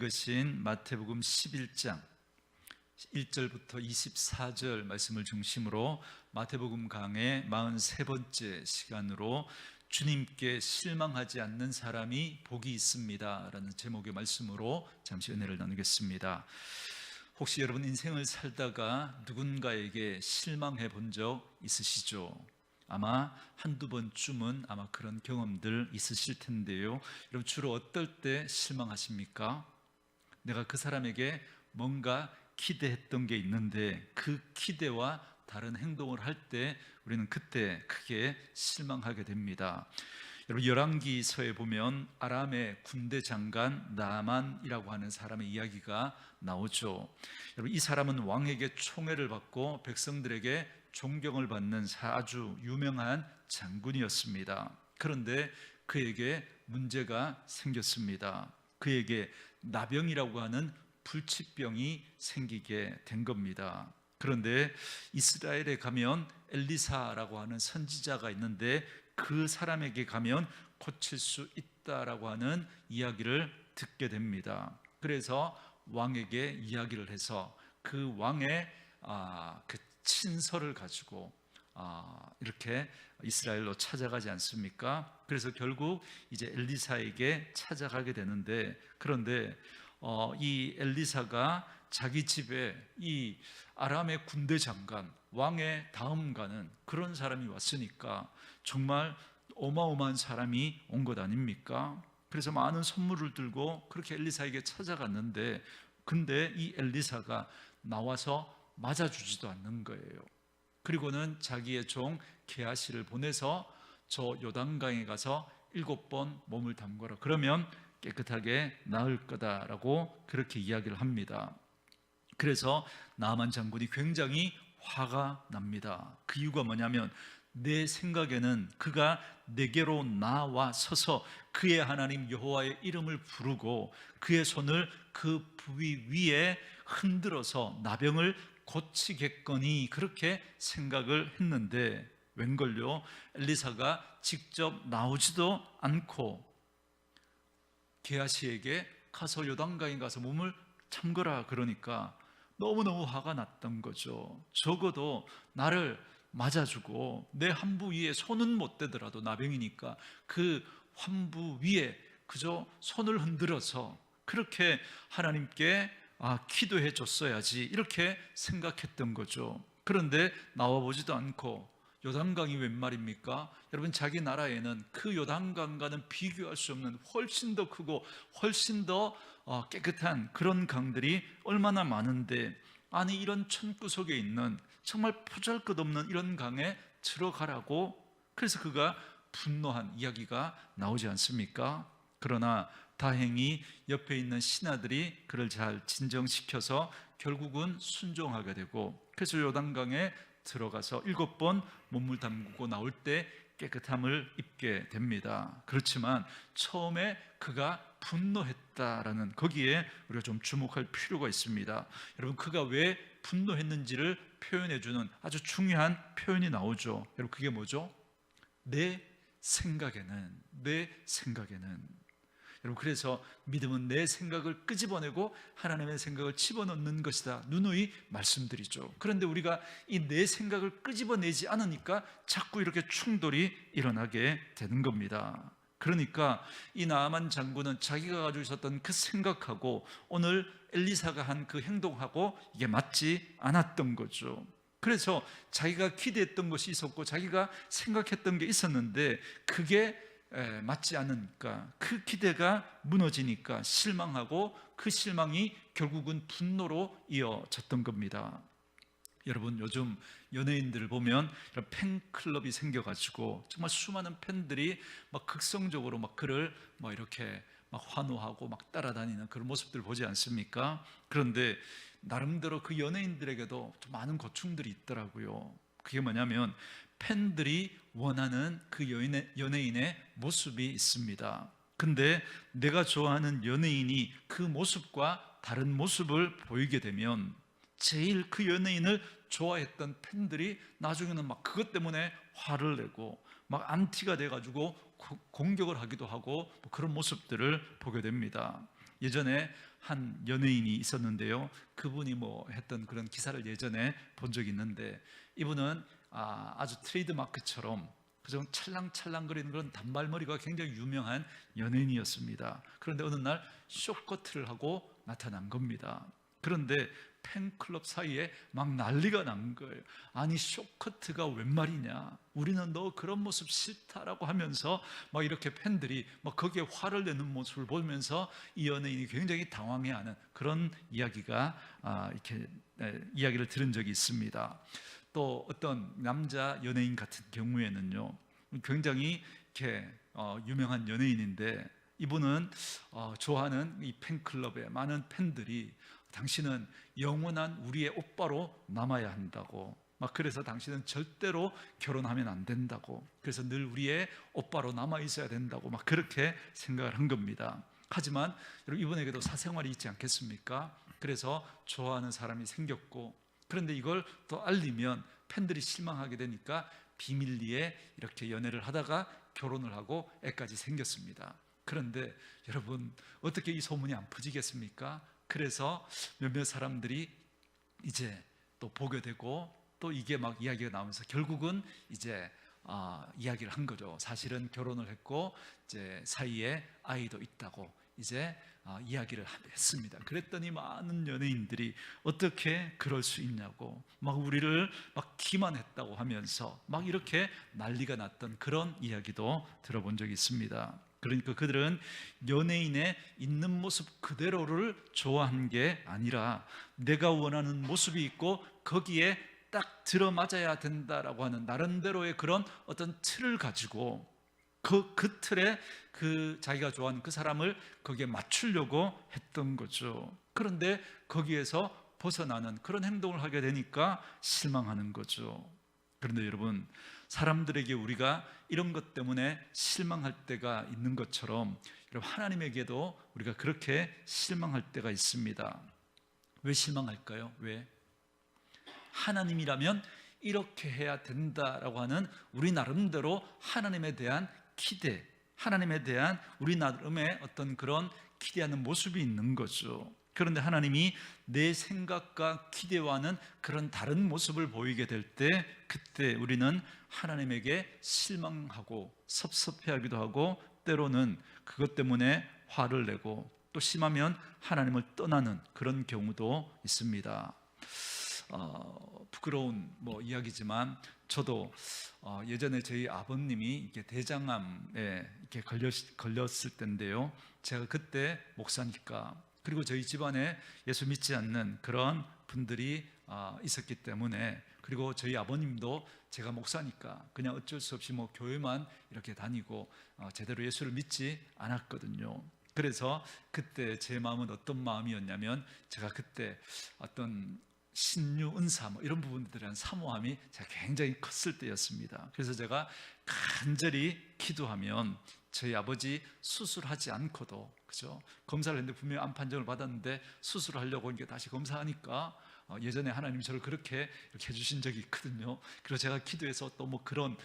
것인 마태복음 11장 1절부터 24절 말씀을 중심으로 마태복음 강의 43번째 시간으로 주님께 실망하지 않는 사람이 복이 있습니다 라는 제목의 말씀으로 잠시 은혜를 나누겠습니다. 혹시 여러분 인생을 살다가 누군가에게 실망해 본 적 있으시죠? 아마 한두 번쯤은 아마 그런 경험들 있으실 텐데요. 여러분 주로 어떨 때 실망하십니까? 내가 그 사람에게 뭔가 기대했던 게 있는데 그 기대와 다른 행동을 할 때 우리는 그때 크게 실망하게 됩니다. 여러분 열왕기서에 보면 아람의 군대 장관 나만이라고 하는 사람의 이야기가 나오죠. 여러분 이 사람은 왕에게 총애를 받고 백성들에게 존경을 받는 아주 유명한 장군이었습니다. 그런데 그에게 문제가 생겼습니다. 그에게 나병이라고 하는 불치병이 생기게 된 겁니다. 그런데 이스라엘에 가면 엘리사라고 하는 선지자가 있는데 그 사람에게 가면 고칠 수 있다라고 하는 이야기를 듣게 됩니다. 그래서 왕에게 이야기를 해서 그 왕의 그 친서를 가지고 이렇게 이스라엘로 찾아가지 않습니까? 그래서 결국 이제 엘리사에게 찾아가게 되는데, 그런데 이 엘리사가 자기 집에 이 아람의 군대 장관, 왕의 다음 가는 그런 사람이 왔으니까 정말 어마어마한 사람이 온 것 아닙니까? 그래서 많은 선물을 들고 그렇게 엘리사에게 찾아갔는데, 근데 이 엘리사가 나와서 맞아주지도 않는 거예요. 그리고는 자기의 종 게하시를 보내서 저 요단강에 가서 7번 몸을 담궈라, 그러면 깨끗하게 나을 거다라고 그렇게 이야기를 합니다. 그래서 나만 장군이 굉장히 화가 납니다. 그 이유가 뭐냐면 내 생각에는 그가 내게로 나와 서서 그의 하나님 여호와의 이름을 부르고 그의 손을 그 부위 위에 흔들어서 나병을 고치겠거니 그렇게 생각을 했는데, 웬걸요, 엘리사가 직접 나오지도 않고 게하시에게 가서 요단강에 가서 몸을 담그라 그러니까 너무너무 화가 났던 거죠. 적어도 나를 맞아주고 내 환부 위에 손은 못 대더라도 나병이니까 그 환부 위에 그저 손을 흔들어서 그렇게 하나님께 기도해 줬어야지 이렇게 생각했던 거죠. 그런데 나와보지도 않고, 요단강이 웬 말입니까? 여러분 자기 나라에는 그 요단강과는 비교할 수 없는 훨씬 더 크고 훨씬 더 깨끗한 그런 강들이 얼마나 많은데, 아니 이런 천구석에 있는 정말 보잘것없는 이런 강에 들어가라고, 그래서 그가 분노한 이야기가 나오지 않습니까? 그러나 다행히 옆에 있는 신하들이 그를 잘 진정시켜서 결국은 순종하게 되고, 그래서 요단강에 들어가서 7번 몸을 담그고 나올 때 깨끗함을 입게 됩니다. 그렇지만 처음에 그가 분노했다라는, 거기에 우리가 좀 주목할 필요가 있습니다. 여러분 그가 왜 분노했는지를 표현해주는 아주 중요한 표현이 나오죠. 여러분 그게 뭐죠? 내 생각에는. 여러분 그래서 믿음은 내 생각을 끄집어내고 하나님의 생각을 집어넣는 것이다, 누누이 말씀드리죠. 그런데 우리가 이 내 생각을 끄집어내지 않으니까 자꾸 이렇게 충돌이 일어나게 되는 겁니다. 그러니까 이 나아만 장군은 자기가 가지고 있었던 그 생각하고 오늘 엘리사가 한 그 행동하고 이게 맞지 않았던 거죠. 그래서 자기가 기대했던 것이 있었고 자기가 생각했던 게 있었는데 그게 맞지 않으니까, 그 기대가 무너지니까 실망하고 그 실망이 결국은 분노로 이어졌던 겁니다. 여러분 요즘 연예인들을 보면 이런 팬클럽이 생겨가지고 정말 수많은 팬들이 막 극성적으로 막 그를 막 이렇게 막 환호하고 막 따라다니는 그런 모습들을 보지 않습니까? 그런데 나름대로 그 연예인들에게도 좀 많은 고충들이 있더라고요. 그게 뭐냐면 팬들이 원하는 그 연예인의 모습이 있습니다. 근데 내가 좋아하는 연예인이 그 모습과 다른 모습을 보이게 되면 제일 그 연예인을 좋아했던 팬들이 나중에는 막 그것 때문에 화를 내고 막 안티가 돼가지고 공격을 하기도 하고 뭐 그런 모습들을 보게 됩니다. 예전에 한 연예인이 있었는데요. 그분이 뭐 했던 그런 기사를 예전에 본 적이 있는데, 이분은 아주 트레이드마크처럼 그저 찰랑찰랑거리는 그런 단발머리가 굉장히 유명한 연예인이었습니다. 그런데 어느 날 쇼커트를 하고 나타난 겁니다. 그런데 팬클럽 사이에 막 난리가 난 거예요. 아니, 쇼커트가 웬 말이냐, 우리는 너 그런 모습 싫다라고 하면서 막 이렇게 팬들이 막 거기에 화를 내는 모습을 보면서 이 연예인이 굉장히 당황해하는 그런 이야기가 이렇게 이야기를 들은 적이 있습니다. 또 어떤 남자 연예인 같은 경우에는요, 굉장히 이렇게 유명한 연예인인데, 이분은 좋아하는 이 팬클럽의 많은 팬들이 당신은 영원한 우리의 오빠로 남아야 한다고, 막 그래서 당신은 절대로 결혼하면 안 된다고, 그래서 늘 우리의 오빠로 남아 있어야 된다고 막 그렇게 생각을 한 겁니다. 하지만 여러분, 이분에게도 사생활이 있지 않겠습니까? 그래서 좋아하는 사람이 생겼고, 그런데 이걸 또 알리면 팬들이 실망하게 되니까 비밀리에 이렇게 연애를 하다가 결혼을 하고 애까지 생겼습니다. 그런데 여러분, 어떻게 이 소문이 안 퍼지겠습니까? 그래서 몇몇 사람들이 이제 또 보게 되고, 또 이게 막 이야기가 나오면서 결국은 이제 이야기를 한 거죠. 사실은 결혼을 했고 이제 사이에 아이도 있다고 이제 이야기를 했습니다. 그랬더니 많은 연예인들이 어떻게 그럴 수 있냐고 막 우리를 막 기만했다고 하면서 막 이렇게 난리가 났던 그런 이야기도 들어본 적이 있습니다. 그러니까 그들은 연예인의 있는 모습 그대로를 좋아한 게 아니라 내가 원하는 모습이 있고 거기에 딱 들어맞아야 된다라고 하는 나름대로의 그런 어떤 틀을 가지고 그 틀에 자기가 좋아하는 그 사람을 거기에 맞추려고 했던 거죠. 그런데 거기에서 벗어나는 그런 행동을 하게 되니까 실망하는 거죠. 그런데 여러분, 사람들에게 우리가 이런 것 때문에 실망할 때가 있는 것처럼 여러분, 하나님에게도 우리가 그렇게 실망할 때가 있습니다. 왜 실망할까요? 왜? 하나님이라면 이렇게 해야 된다라고 하는 우리 나름대로 하나님에 대한 기대, 하나님에 대한 우리 나름의 어떤 그런 기대하는 모습이 있는 거죠. 그런데 하나님이 내 생각과 기대와는 그런 다른 모습을 보이게 될 때, 그때 우리는 하나님에게 실망하고 섭섭해하기도 하고, 때로는 그것 때문에 화를 내고, 또 심하면 하나님을 떠나는 그런 경우도 있습니다. 부끄러운 이야기지만 저도 예전에 저희 아버님이 이렇게 대장암에 이렇게 걸렸을 때인데요, 제가 그때 목사니까, 그리고 저희 집안에 예수 믿지 않는 그런 분들이 있었기 때문에, 그리고 저희 아버님도 제가 목사니까 그냥 어쩔 수 없이 교회만 이렇게 다니고 제대로 예수를 믿지 않았거든요. 그래서 그때 제 마음은 어떤 마음이었냐면, 제가 그때 어떤 신유, 은사 이런 부분들에 대한 사모함이 제가 굉장히 컸을 때였습니다. 그래서 제가 간절히 기도하면 저희 아버지 수술하지 않고도, 그죠? 검사를 했는데 분명히 암 판정을 받았는데 수술을 하려고 이렇게 다시 검사하니까 예전에 하나님 저를 그렇게 이렇게 해주신 적이 있거든요. 그래서 제가 기도해서 또 그런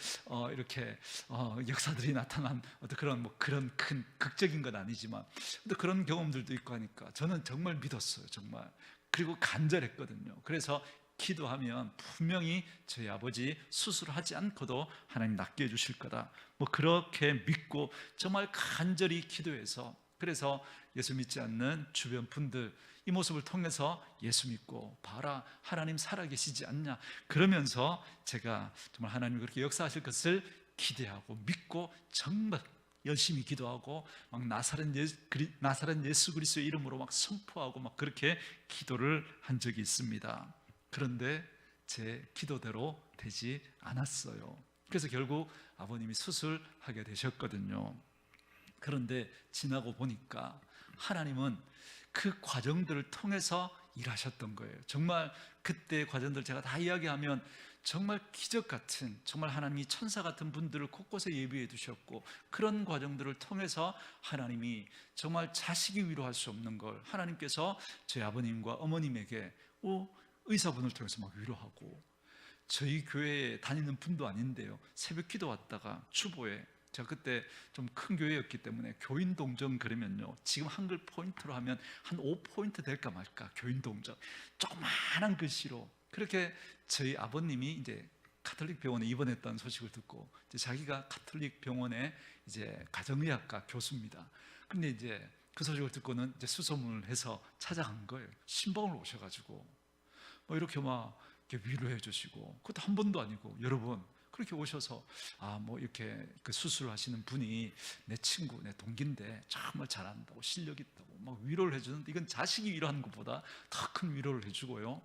이렇게 역사들이 나타난 어떤 그런 큰 극적인 건 아니지만, 근데 그런 경험들도 있고 하니까 저는 정말 믿었어요, 정말. 그리고 간절했거든요. 그래서 기도하면 분명히 저희 아버지 수술하지 않고도 하나님 낫게 해주실 거다, 그렇게 믿고 정말 간절히 기도해서, 그래서 예수 믿지 않는 주변 분들 이 모습을 통해서 예수 믿고 봐라, 하나님 살아계시지 않냐, 그러면서 제가 정말 하나님이 그렇게 역사하실 것을 기대하고 믿고 정말 열심히 기도하고 나사렛 예수 그리스도의 이름으로 선포하고 그렇게 기도를 한 적이 있습니다. 그런데 제 기도대로 되지 않았어요. 그래서 결국 아버님이 수술하게 되셨거든요. 그런데 지나고 보니까 하나님은 그 과정들을 통해서 일하셨던 거예요. 정말 그때 과정들 제가 다 이야기하면 정말 기적 같은, 정말 하나님이 천사 같은 분들을 곳곳에 예비해 두셨고, 그런 과정들을 통해서 하나님이 정말 자식이 위로할 수 없는 걸 하나님께서 저희 아버님과 어머님에게 의사분을 통해서 위로하고, 저희 교회에 다니는 분도 아닌데요, 새벽 기도 왔다가 주보에 제가 그때 좀 큰 교회였기 때문에 교인 동정 그러면요, 지금 한글 포인트로 하면 한 5포인트 될까 말까. 교인 동정 조그마한 글씨로. 그렇게 저희 아버님이 이제 가톨릭 병원에 입원했다는 소식을 듣고, 이제 자기가 가톨릭 병원의 이제 가정의학과 교수입니다. 근데 이제 그 소식을 듣고는 이제 수소문을 해서 찾아간 거예요. 신봉을 오셔가지고 뭐 이렇게 막 이렇게 위로해 주시고, 그것도 한 번도 아니고 여러 번 그렇게 오셔서, 뭐 이렇게 그 수술하시는 분이 내 친구, 내 동기인데 정말 잘한다고, 실력 있다고 막 위로를 해주는데, 이건 자식이 위로하는 것보다 더 큰 위로를 해주고요.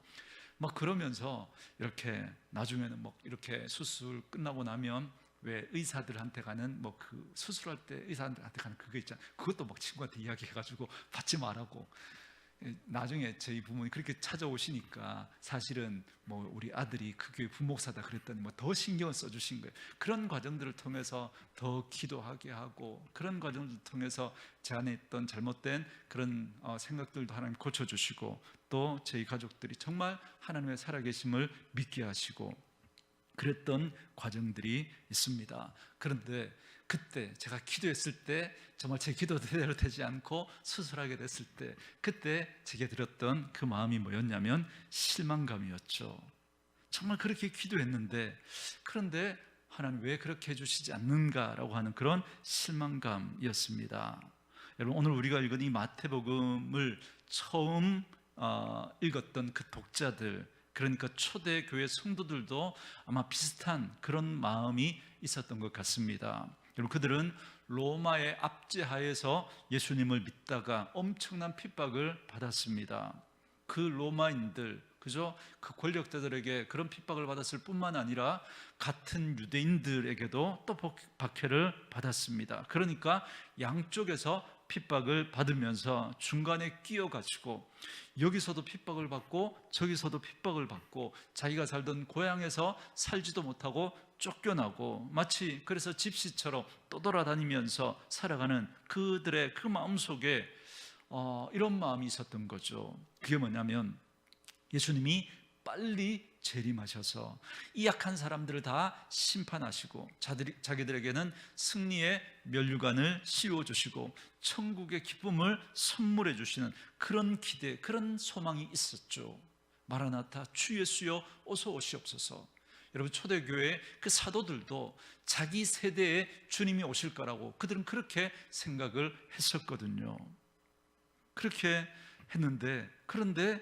막 그러면서 이렇게 나중에는 막 이렇게 수술 끝나고 나면 왜 의사들한테 가는 뭐 그 수술할 때 의사들한테 가는 그거 있잖아요. 그것도 막 친구한테 이야기해가지고 받지 말라고. 나중에 저희 부모님 그렇게 찾아오시니까 사실은 뭐 우리 아들이 그 교회 부목사다 그랬더니 뭐 더 신경을 써주신 거예요. 그런 과정들을 통해서 더 기도하게 하고, 그런 과정들을 통해서 제 안에 있던 잘못된 그런 생각들도 하나님 고쳐주시고, 또 저희 가족들이 정말 하나님의 살아계심을 믿게 하시고 그랬던 과정들이 있습니다. 그런데 그때 제가 기도했을 때 정말 제 기도대로 되지 않고 수술하게 됐을 때, 그때 제게 들었던 그 마음이 뭐였냐면 실망감이었죠. 정말 그렇게 기도했는데, 그런데 하나님 왜 그렇게 해주시지 않는가라고 하는 그런 실망감이었습니다. 여러분, 오늘 우리가 읽은 이 마태복음을 처음 읽었던 그 독자들, 그러니까 초대교회 성도들도 아마 비슷한 그런 마음이 있었던 것 같습니다. 여러분, 그들은 로마의 압제하에서 예수님을 믿다가 엄청난 핍박을 받았습니다. 그 로마인들, 그죠? 그 권력자들에게 그런 핍박을 받았을 뿐만 아니라 같은 유대인들에게도 또 박해를 받았습니다. 그러니까 양쪽에서 핍박을 받으면서 중간에 끼어가지고 여기서도 핍박을 받고 저기서도 핍박을 받고, 자기가 살던 고향에서 살지도 못하고 쫓겨나고, 마치 그래서 집시처럼 떠돌아다니면서 살아가는 그들의 그 마음속에 이런 마음이 있었던 거죠. 그게 뭐냐면 예수님이 빨리 재림하셔서 이 약한 사람들을 다 심판하시고 자기들에게는 승리의 면류관을 씌워주시고 천국의 기쁨을 선물해 주시는 그런 기대, 그런 소망이 있었죠. 마라나타, 주 예수여 어서 오시옵소서. 여러분, 초대교회의 그 사도들도 자기 세대에 주님이 오실 거라고 그들은 그렇게 생각을 했었거든요. 그렇게 했는데, 그런데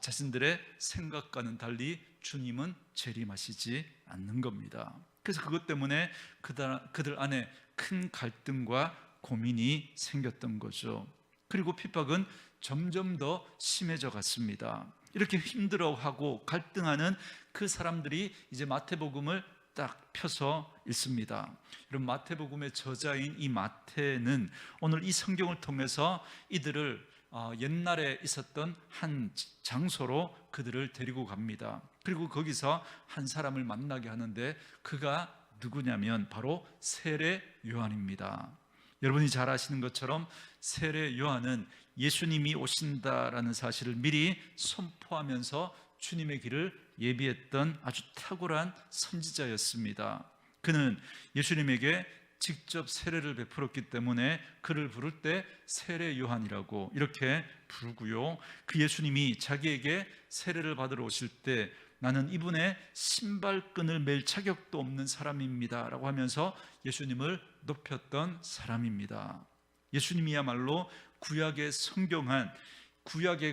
자신들의 생각과는 달리 주님은 재림하시지 않는 겁니다. 그래서 그것 때문에 그들 안에 큰 갈등과 고민이 생겼던 거죠. 그리고 핍박은 점점 더 심해져 갔습니다. 이렇게 힘들어하고 갈등하는 그 사람들이 이제 마태복음을 딱 펴서 읽습니다. 여러분, 마태복음의 저자인 이 마태는 오늘 이 성경을 통해서 이들을 옛날에 있었던 한 장소로 그들을 데리고 갑니다. 그리고 거기서 한 사람을 만나게 하는데, 그가 누구냐면 바로 세례 요한입니다. 여러분이 잘 아시는 것처럼 세례 요한은 예수님이 오신다라는 사실을 미리 선포하면서 주님의 길을 예비했던 아주 탁월한 선지자였습니다. 그는 예수님에게 직접 세례를 베풀었기 때문에 그를 부를 때 세례 요한이라고 이렇게 부르고요. 그 예수님이 자기에게 세례를 받으러 오실 때 나는 이분의 신발끈을 맬 자격도 없는 사람입니다 라고 하면서 예수님을 높였던 사람입니다. 예수님이야말로 구약의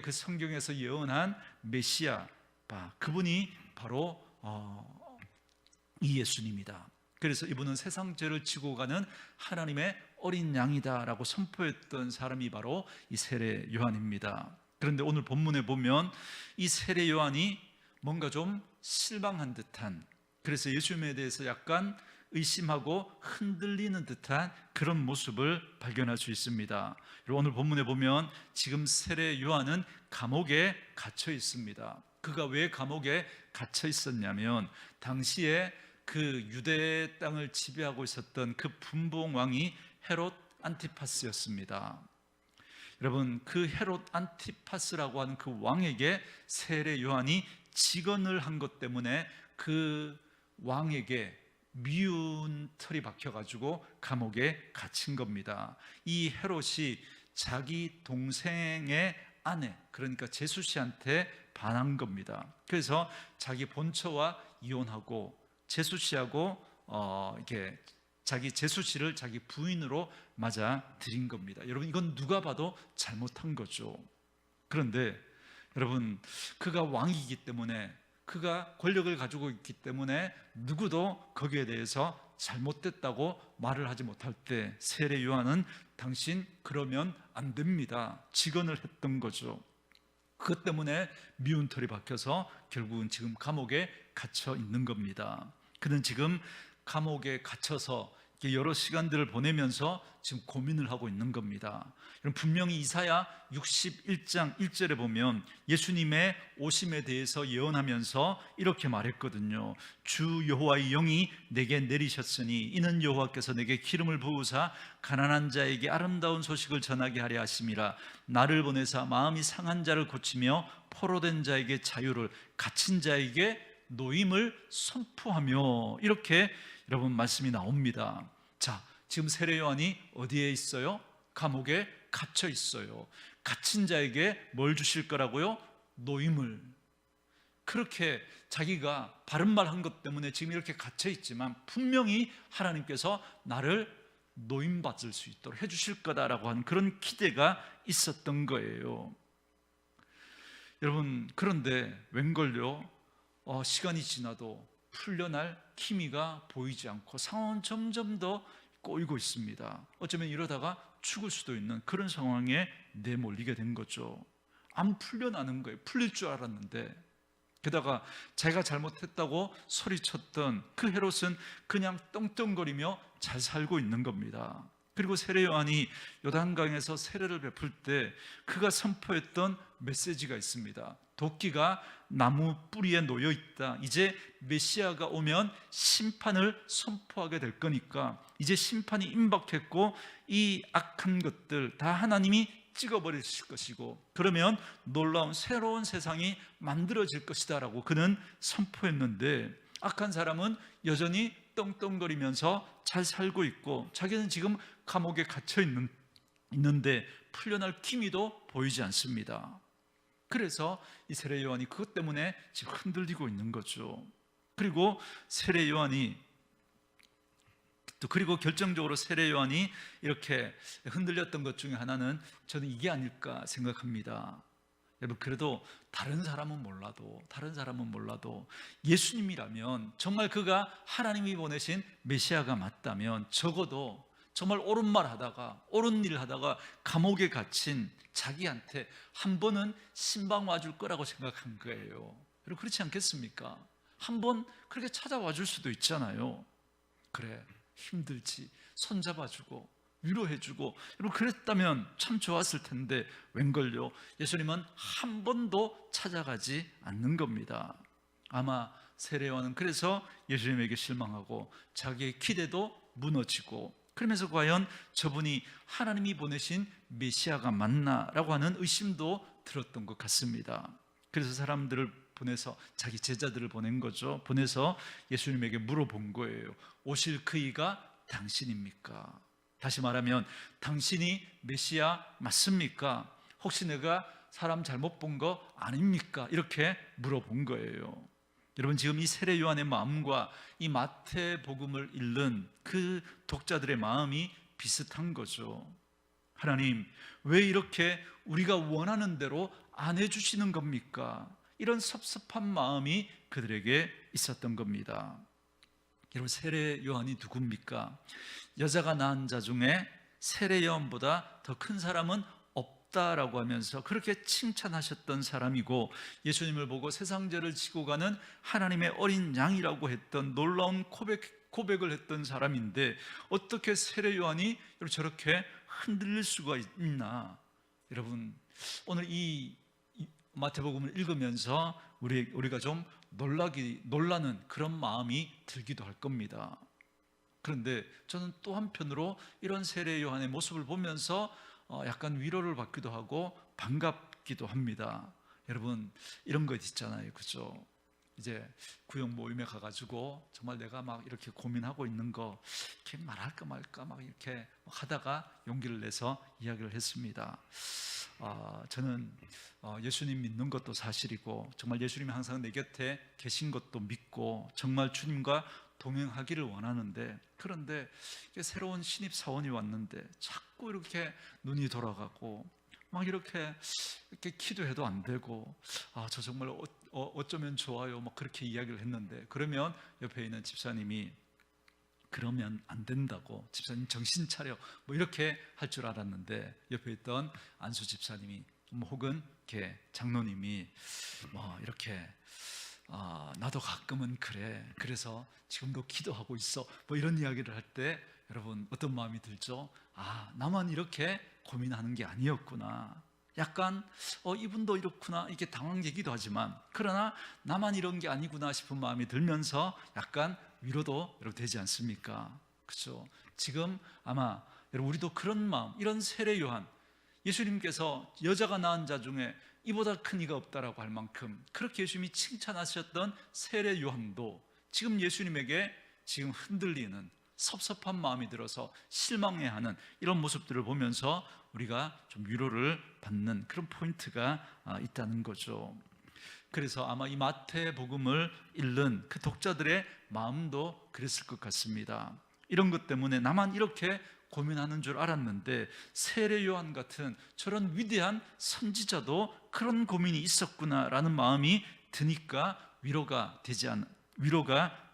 그 성경에서 예언한 메시아, 그분이 바로 이 예수님이다. 그래서 이분은 세상 죄를 지고 가는 하나님의 어린 양이다 라고 선포했던 사람이 바로 이 세례 요한입니다. 그런데 오늘 본문에 보면 이 세례 요한이 뭔가 좀 실망한 듯한, 그래서 예수님에 대해서 약간 의심하고 흔들리는 듯한 그런 모습을 발견할 수 있습니다. 그리고 오늘 본문에 보면 지금 세례 요한은 감옥에 갇혀 있습니다. 그가 왜 감옥에 갇혀 있었냐면 당시에 그 유대 땅을 지배하고 있었던 그 분봉 왕이 헤롯 안티파스였습니다. 여러분, 그 헤롯 안티파스라고 하는 그 왕에게 세례 요한이 직언을 한 것 때문에 그 왕에게 미운 털이 박혀가지고 감옥에 갇힌 겁니다. 이 헤롯이 자기 동생의 아내, 그러니까 제수씨한테 반한 겁니다. 그래서 자기 본처와 이혼하고 제수씨하고 이렇게 자기 제수씨를 자기 부인으로 맞아 들인 겁니다. 여러분, 이건 누가 봐도 잘못한 거죠. 그런데 여러분, 그가 왕이기 때문에, 그가 권력을 가지고 있기 때문에 누구도 거기에 대해서 잘못됐다고 말을 하지 못할 때 세례 요한은 당신 그러면 안 됩니다, 직언을 했던 거죠. 그것 때문에 미운 털이 박혀서 결국은 지금 감옥에 갇혀 있는 겁니다. 그는 지금 감옥에 갇혀서 여러 시간들을 보내면서 지금 고민을 하고 있는 겁니다. 분명히 이사야 61장 1절에 보면 예수님의 오심에 대해서 예언하면서 이렇게 말했거든요. 주 여호와의 영이 내게 내리셨으니 이는 여호와께서 내게 기름을 부으사 가난한 자에게 아름다운 소식을 전하게 하려 하심이라. 나를 보내사 마음이 상한 자를 고치며 포로된 자에게 자유를, 갇힌 자에게 노임을 선포하며, 이렇게 여러분 말씀이 나옵니다. 자, 지금 세례 요한이 어디에 있어요? 감옥에 갇혀 있어요. 갇힌 자에게 뭘 주실 거라고요? 노임을. 그렇게 자기가 바른 말 한 것 때문에 지금 이렇게 갇혀 있지만 분명히 하나님께서 나를 노임받을 수 있도록 해주실 거다라고 하는 그런 기대가 있었던 거예요. 여러분, 그런데 웬걸요? 시간이 지나도 풀려날 기미가 보이지 않고 상황은 점점 더 꼬이고 있습니다. 어쩌면 이러다가 죽을 수도 있는 그런 상황에 내몰리게 된 거죠. 안 풀려나는 거예요. 풀릴 줄 알았는데. 게다가 자기가 잘못했다고 소리쳤던 그 헤롯은 그냥 떵떵거리며 잘 살고 있는 겁니다. 그리고 세례 요한이 요단강에서 세례를 베풀 때 그가 선포했던 메시지가 있습니다. 도끼가 나무 뿌리에 놓여 있다. 이제 메시아가 오면 심판을 선포하게 될 거니까 이제 심판이 임박했고 이 악한 것들 다 하나님이 찍어버리실 것이고 그러면 놀라운 새로운 세상이 만들어질 것이다 라고 그는 선포했는데, 악한 사람은 여전히 떵떵거리면서 잘 살고 있고 자기는 지금 감옥에 갇혀 있는데 풀려날 기미도 보이지 않습니다. 그래서 이 세례 요한이 그것 때문에 지금 흔들리고 있는 거죠. 그리고 세례 요한이 그리고 결정적으로 세례 요한이 이렇게 흔들렸던 것 중에 하나는 저는 이게 아닐까 생각합니다. 여러분, 그래도 다른 사람은 몰라도 예수님이라면, 정말 그가 하나님이 보내신 메시아가 맞다면 적어도 정말 옳은 말 하다가 옳은 일 하다가 감옥에 갇힌 자기한테 한 번은 신방 와줄 거라고 생각한 거예요. 여러분, 그렇지 않겠습니까? 한 번 그렇게 찾아와 줄 수도 있잖아요. 그래, 힘들지, 손잡아주고 위로해주고, 여러분 그랬다면 참 좋았을 텐데 웬걸요? 예수님은 한 번도 찾아가지 않는 겁니다. 아마 세례 요한은 그래서 예수님에게 실망하고 자기의 기대도 무너지고, 그러면서 과연 저분이 하나님이 보내신 메시아가 맞나라고 하는 의심도 들었던 것 같습니다. 그래서 사람들을 보내서, 자기 제자들을 보낸 거죠. 보내서 예수님에게 물어본 거예요. 오실 그이가 당신입니까? 다시 말하면 당신이 메시아 맞습니까? 혹시 내가 사람 잘못 본 거 아닙니까? 이렇게 물어본 거예요. 여러분, 지금 이 세례 요한의 마음과 이 마태복음을 읽는 그 독자들의 마음이 비슷한 거죠. 하나님, 왜 이렇게 우리가 원하는 대로 안 해주시는 겁니까? 이런 섭섭한 마음이 그들에게 있었던 겁니다. 여러분, 세례 요한이 누굽니까? 여자가 낳은 자 중에 세례 요한보다 더 큰 사람은 없다라고 하면서 그렇게 칭찬하셨던 사람이고, 예수님을 보고 세상 죄를 지고 가는 하나님의 어린 양이라고 했던 놀라운 고백을 했던 사람인데, 어떻게 세례 요한이 저렇게 흔들릴 수가 있나? 여러분, 오늘 이 마태복음을 읽으면서 우리가 좀 놀라는 그런 마음이 들기도 할 겁니다. 그런데 저는 또 한편으로 이런 세례 요한의 모습을 보면서 약간 위로를 받기도 하고 반갑기도 합니다. 여러분, 이런 것 있잖아요, 그죠? 이제 구역 모임에 가가지고 정말 내가 막 이렇게 고민하고 있는 거 이렇게 말할까 말까 막 이렇게 하다가 용기를 내서 이야기를 했습니다. 저는 예수님 믿는 것도 사실이고 정말 예수님이 항상 내 곁에 계신 것도 믿고 정말 주님과 동행하기를 원하는데, 그런데 새로운 신입 사원이 왔는데 자꾸 이렇게 눈이 돌아가고 막 이렇게 기도해도 안 되고, 저 정말 어쩌면 좋아요 막 그렇게 이야기를 했는데, 그러면 옆에 있는 집사님이 그러면 안 된다고, 집사님 정신 차려 뭐 이렇게 할 줄 알았는데, 옆에 있던 안수 집사님이 혹은 이렇게 장로님이 뭐 이렇게 나도 가끔은 그래, 그래서 지금도 기도하고 있어 뭐 이런 이야기를 할 때 여러분 어떤 마음이 들죠? 나만 이렇게 고민하는 게 아니었구나, 약간 이분도 이렇구나 이렇게 당황되기도 하지만, 그러나 나만 이런 게 아니구나 싶은 마음이 들면서 약간 위로도 여러분 되지 않습니까? 그렇죠? 지금 아마 여러분 우리도 그런 마음, 이런 세례 요한, 예수님께서 여자가 낳은 자 중에 이보다 큰 이가 없다라고 할 만큼 그렇게 예수님이 칭찬하셨던 세례 요한도 지금 예수님에게 지금 흔들리는 섭섭한 마음이 들어서 실망해하는 이런 모습들을 보면서 우리가 좀 위로를 받는 그런 포인트가 있다는 거죠. 그래서 아마 이 마태복음을 읽는 그 독자들의 마음도 그랬을 것 같습니다. 이런 것 때문에 나만 이렇게 고민하는 줄 알았는데 세례 요한 같은 저런 위대한 선지자도 그런 고민이 있었구나라는 마음이 드니까 위로가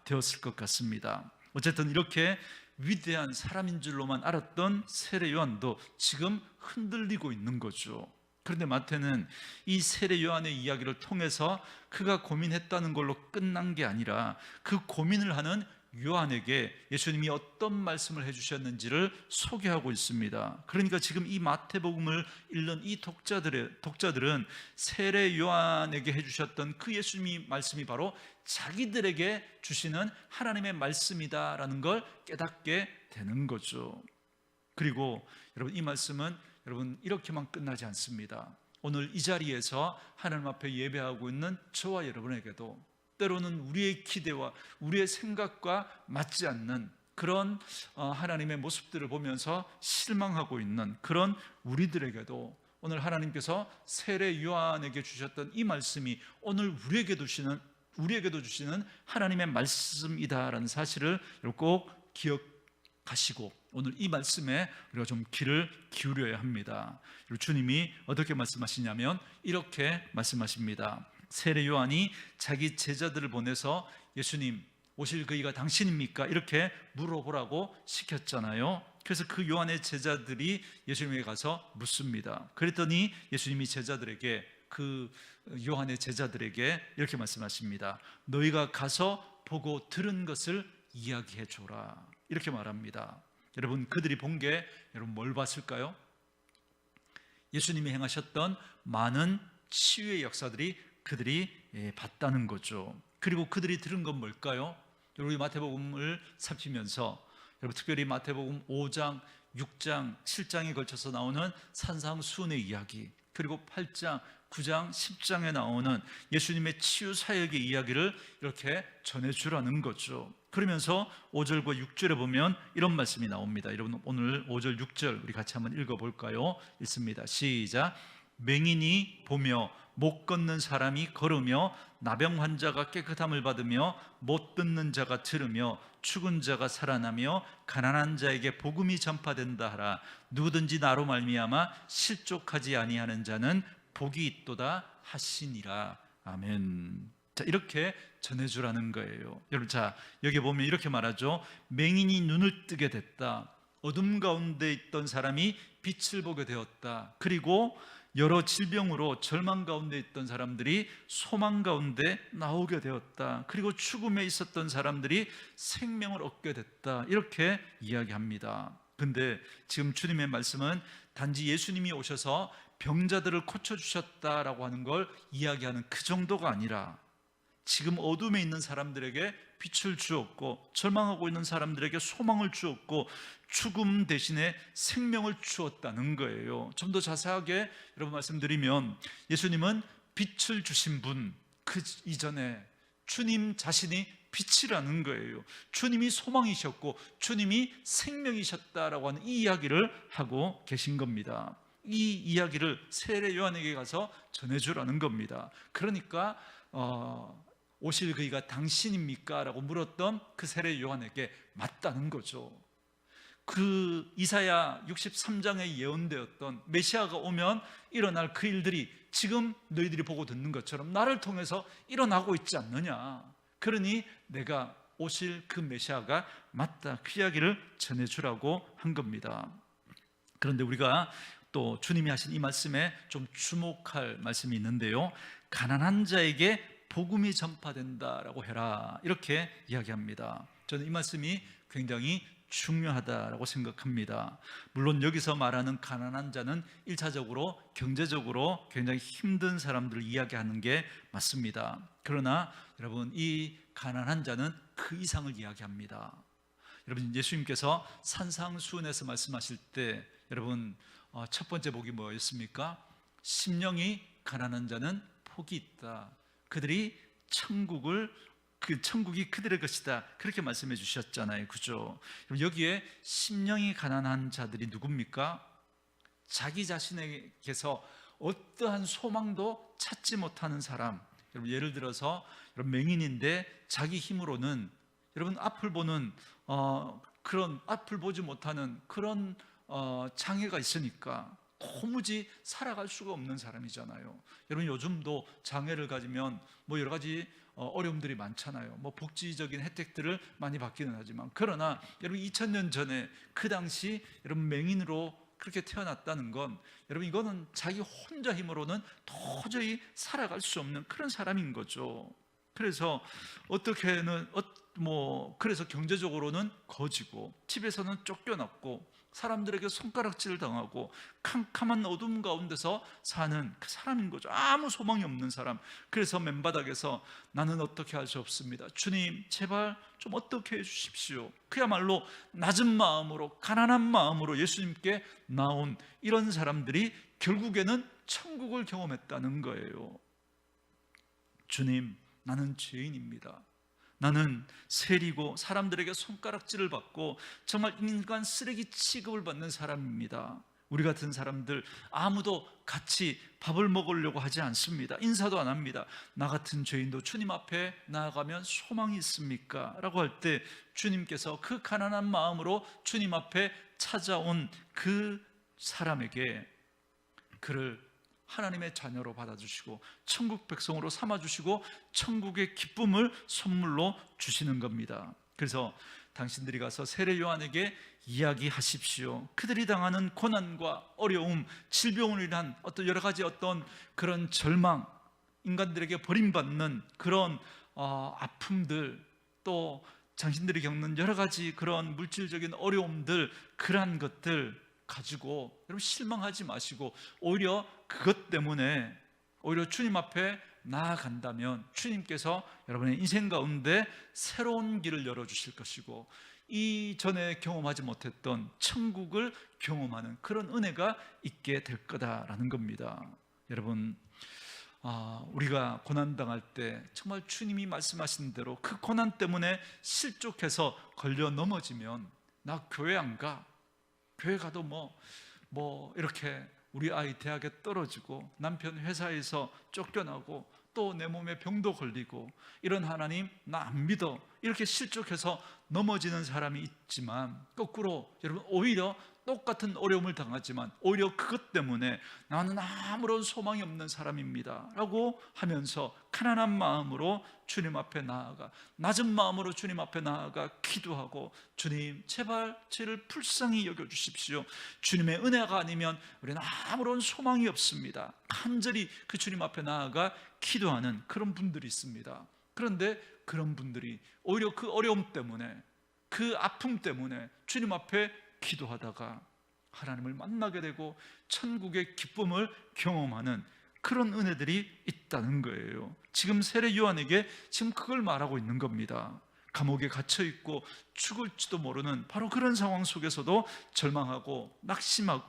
되었을 것 같습니다. 어쨌든 이렇게 위대한 사람인 줄로만 알았던 세례 요한도 지금 흔들리고 있는 거죠. 그런데 마태는 이 세례 요한의 이야기를 통해서 그가 고민했다는 걸로 끝난 게 아니라 그 고민을 하는 요한에게 예수님이 어떤 말씀을 해주셨는지를 소개하고 있습니다. 그러니까 지금 이 마태복음을 읽는 이 독자들은 세례 요한에게 해주셨던 그 예수님이 말씀이 바로 자기들에게 주시는 하나님의 말씀이다라는 걸 깨닫게 되는 거죠. 그리고 여러분 이 말씀은 여러분 이렇게만 끝나지 않습니다. 오늘 이 자리에서 하나님 앞에 예배하고 있는 저와 여러분에게도 때로는 우리의 기대와 우리의 생각과 맞지 않는 그런 하나님의 모습들을 보면서 실망하고 있는 그런 우리들에게도 오늘 하나님께서 세례 요한에게 주셨던 이 말씀이 오늘 우리에게도 주시는 하나님의 말씀이다라는 사실을 꼭 기억하시고 오늘 이 말씀에 우리가 좀 귀를 기울여야 합니다. 그리고 주님이 어떻게 말씀하시냐면 이렇게 말씀하십니다. 세례 요한이 자기 제자들을 보내서 예수님 오실 그이가 당신입니까? 이렇게 물어보라고 시켰잖아요. 그래서 그 요한의 제자들이 예수님에게 가서 묻습니다. 그랬더니 예수님이 그 요한의 제자들에게 이렇게 말씀하십니다. 너희가 가서 보고 들은 것을 이야기해 줘라, 이렇게 말합니다. 여러분 그들이 본 게 여러분 뭘 봤을까요? 예수님이 행하셨던 많은 치유의 역사들이 그들이 봤다는 거죠. 그리고 그들이 들은 건 뭘까요? 여러분 마태복음을 살피면서 여러분 특별히 마태복음 5장, 6장, 7장에 걸쳐서 나오는 산상수훈의 이야기, 그리고 8장, 9장, 10장에 나오는 예수님의 치유 사역의 이야기를 이렇게 전해주라는 거죠. 그러면서 5절과 6절에 보면 이런 말씀이 나옵니다. 여러분 오늘 5절, 6절 우리 같이 한번 읽어볼까요? 읽습니다. 시작. 맹인이 보며 못 걷는 사람이 걸으며 나병 환자가 깨끗함을 받으며 못 듣는 자가 들으며 죽은 자가 살아나며 가난한 자에게 복음이 전파된다 하라. 누구든지 나로 말미암아 실족하지 아니하는 자는 복이 있도다 하시니라. 아멘. 자, 이렇게 전해주라는 거예요. 여러분, 자 여기 보면 이렇게 말하죠. 맹인이 눈을 뜨게 됐다. 어둠 가운데 있던 사람이 빛을 보게 되었다. 그리고 여러 질병으로 절망 가운데 있던 사람들이 소망 가운데 나오게 되었다. 그리고 죽음에 있었던 사람들이 생명을 얻게 됐다. 이렇게 이야기합니다. 근데 지금 주님의 말씀은 단지 예수님이 오셔서 병자들을 고쳐주셨다라고 하는 걸 이야기하는 그 정도가 아니라 지금 어둠에 있는 사람들에게 빛을 주었고 절망하고 있는 사람들에게 소망을 주었고 죽음 대신에 생명을 주었다는 거예요. 좀 더 자세하게 여러분 말씀드리면 예수님은 빛을 주신 분, 그 이전에 주님 자신이 빛이라는 거예요. 주님이 소망이셨고 주님이 생명이셨다라고 하는 이 이야기를 하고 계신 겁니다. 이 이야기를 세례 요한에게 가서 전해주라는 겁니다. 그러니까 오실 그이가 당신입니까? 라고 물었던 그 세례 요한에게 맞다는 거죠. 그 이사야 63장에 예언되었던 메시아가 오면 일어날 그 일들이 지금 너희들이 보고 듣는 것처럼 나를 통해서 일어나고 있지 않느냐. 그러니 내가 오실 그 메시아가 맞다, 그 이야기를 전해주라고 한 겁니다. 그런데 우리가 또 주님이 하신 이 말씀에 좀 주목할 말씀이 있는데요, 가난한 자에게 복음이 전파된다라고 해라, 이렇게 이야기합니다. 저는 이 말씀이 굉장히 중요하다라고 생각합니다. 물론 여기서 말하는 가난한 자는 1차적으로 경제적으로 굉장히 힘든 사람들을 이야기하는 게 맞습니다. 그러나 여러분, 이 가난한 자는 그 이상을 이야기합니다. 여러분, 예수님께서 산상수훈에서 말씀하실 때 여러분 첫 번째 복이 뭐였습니까? 심령이 가난한 자는 복이 있다. 그들이 천국이 그들의 것이다. 그렇게 말씀해 주셨잖아요. 그죠? 여기에 심령이 가난한 자들이 누굽니까? 자기 자신에게서 어떠한 소망도 찾지 못하는 사람. 여러분, 예를 들어서 여러분 맹인인데 자기 힘으로는 여러분 앞을 보는 그런 앞을 보지 못하는 그런 장애가 있으니까 도무지 살아갈 수가 없는 사람이잖아요. 여러분, 요즘도 장애를 가지면 뭐 여러 가지 어려움들이 많잖아요. 뭐 복지적인 혜택들을 많이 받기는 하지만, 그러나 여러분 2000년 전에 그 당시 여러분 맹인으로 그렇게 태어났다는 건 여러분 이거는 자기 혼자 힘으로는 도저히 살아갈 수 없는 그런 사람인 거죠. 그래서 그래서 경제적으로는 거지고 집에서는 쫓겨났고 사람들에게 손가락질을 당하고 캄캄한 어둠 가운데서 사는 그 사람인 거죠. 아무 소망이 없는 사람. 그래서 맨바닥에서 나는 어떻게 할 수 없습니다, 주님 제발 좀 어떻게 해주십시오. 그야말로 낮은 마음으로 가난한 마음으로 예수님께 나온 이런 사람들이 결국에는 천국을 경험했다는 거예요. 주님, 나는 죄인입니다. 나는 세리고 사람들에게 손가락질을 받고 정말 인간 쓰레기 취급을 받는 사람입니다. 우리 같은 사람들 아무도 같이 밥을 먹으려고 하지 않습니다. 인사도 안 합니다. 나 같은 죄인도 주님 앞에 나아가면 소망이 있습니까? 라고 할 때 주님께서 그 가난한 마음으로 주님 앞에 찾아온 그 사람에게 그를 하나님의 자녀로 받아주시고 천국 백성으로 삼아주시고 천국의 기쁨을 선물로 주시는 겁니다. 그래서 당신들이 가서 세례 요한에게 이야기하십시오. 그들이 당하는 고난과 어려움, 질병으로 인한 어떤 여러 가지 그런 절망, 인간들에게 버림받는 그런 아픔들, 또 당신들이 겪는 여러 가지 그런 물질적인 어려움들, 그러한 것들 가지고 여러분 실망하지 마시고 오히려 그것 때문에 오히려 주님 앞에 나아간다면 주님께서 여러분의 인생 가운데 새로운 길을 열어주실 것이고 이전에 경험하지 못했던 천국을 경험하는 그런 은혜가 있게 될 거다라는 겁니다. 여러분, 우리가 고난당할 때 정말 주님이 말씀하신 대로 그 고난 때문에 실족해서 걸려 넘어지면 나 교회 안 가, 교회 가도 뭐 이렇게 우리 아이 대학에 떨어지고 남편 회사에서 쫓겨나고 또 내 몸에 병도 걸리고 이런 하나님 나 안 믿어, 이렇게 실족해서 넘어지는 사람이 있지만 거꾸로 여러분 오히려 똑같은 어려움을 당하지만 오히려 그것 때문에 나는 아무런 소망이 없는 사람입니다 라고 하면서 가난한 마음으로 주님 앞에 나아가 낮은 마음으로 주님 앞에 나아가 기도하고 주님 제발 저를 불쌍히 여겨주십시오. 주님의 은혜가 아니면 우리는 아무런 소망이 없습니다. 간절히 그 주님 앞에 나아가 기도하는 그런 분들이 있습니다. 그런데 그런 분들이 오히려 그 어려움 때문에 그 아픔 때문에 주님 앞에 기도하다가 하나님을 만나게 되고 천국의 기쁨을 경험하는 그런 은혜들이 있다는 거예요. 지금 세례 요한에게 지금 그걸 말하고 있는 겁니다. 감옥에 갇혀 있고 죽을지도 모르는 바로 그런 상황 속에서도 절망하고 낙심하고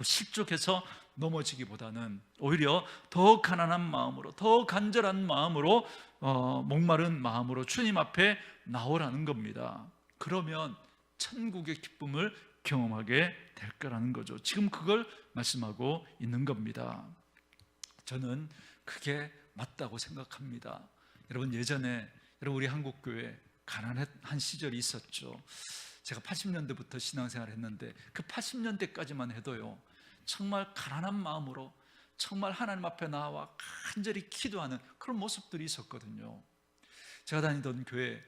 실족해서 넘어지기보다는 오히려 더 가난한 마음으로, 더 간절한 마음으로, 목마른 마음으로 주님 앞에 나오라는 겁니다. 그러면 천국의 기쁨을 경험하게 될 거라는 거죠. 지금 그걸 말씀하고 있는 겁니다. 저는 그게 맞다고 생각합니다. 여러분, 예전에 우리 한국교회 가난한 시절이 있었죠. 제가 80년대부터 신앙생활을 했는데 그 80년대까지만 해도요, 정말 가난한 마음으로 정말 하나님 앞에 나와 간절히 기도하는 그런 모습들이 있었거든요. 제가 다니던 교회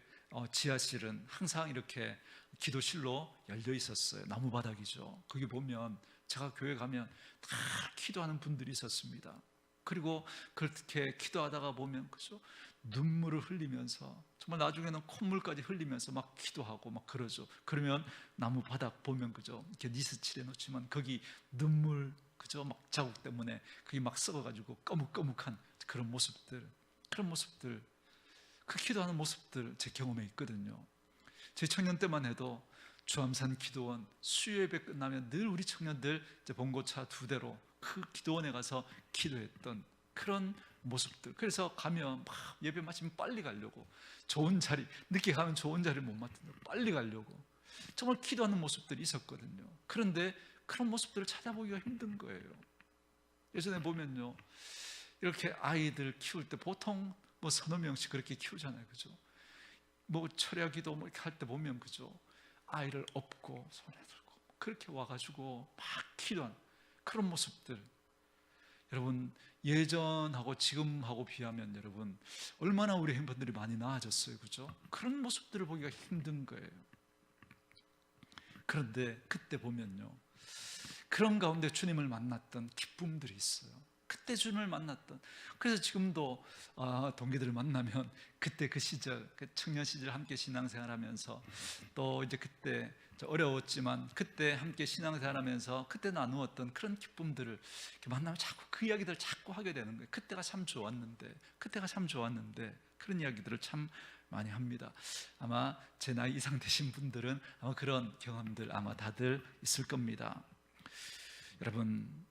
지하실은 항상 이렇게 기도실로 열려 있었어요. 나무바닥이죠. 거기 보면 제가 교회 가면 다 기도하는 분들이 있었습니다. 그리고 그렇게 기도하다가 보면 그죠? 눈물을 흘리면서 정말 나중에는 콧물까지 흘리면서 막 기도하고 막 그러죠. 그러면 나무 바닥 보면 그죠? 이렇게 니스 칠해 놓지만 거기 눈물 그죠? 막 자국 때문에 그게 막 썩어가지고 꺼묵꺼묵한 그런 모습들, 그 기도하는 모습들 제 경험에 있거든요. 제 청년 때만 해도 주암산 기도원 수요예배 끝나면 늘 우리 청년들 봉고차 2대로 그 기도원에 가서 기도했던 그런 모습들. 그래서 가면 막 예배 마치면 빨리 가려고, 좋은 자리, 늦게 가면 좋은 자리를 못 맡는다고 빨리 가려고 정말 기도하는 모습들이 있었거든요. 그런데 그런 모습들을 찾아보기가 힘든 거예요. 예전에 보면요, 이렇게 아이들 키울 때 보통 뭐 서너 명씩 그렇게 키우잖아요, 그죠? 뭐 철야기도 뭐 이렇게 할 때 보면 그죠? 아이를 업고 손에 들고 그렇게 와가지고 막 기도하는 그런 모습들. 여러분, 예전하고 지금하고 비하면 여러분 얼마나 우리 행편들이 많이 나아졌어요, 그죠? 그런 모습들을 보기가 힘든 거예요. 그런데 그때 보면요, 그런 가운데 주님을 만났던 기쁨들이 있어요. 그때 주님을 만났던. 그래서 지금도 동기들을 만나면 그때 그 시절, 그 청년 시절 함께 신앙생활하면서 또 이제 그때 어려웠지만 그때 함께 신앙생활하면서 그때 나누었던 그런 기쁨들을 이렇게 만나면 자꾸 그 이야기들을 자꾸 하게 되는 거예요. 그때가 참 좋았는데 그런 이야기들을 참 많이 합니다. 아마 제 나이 이상 되신 분들은 아마 그런 경험들 아마 다들 있을 겁니다. 여러분,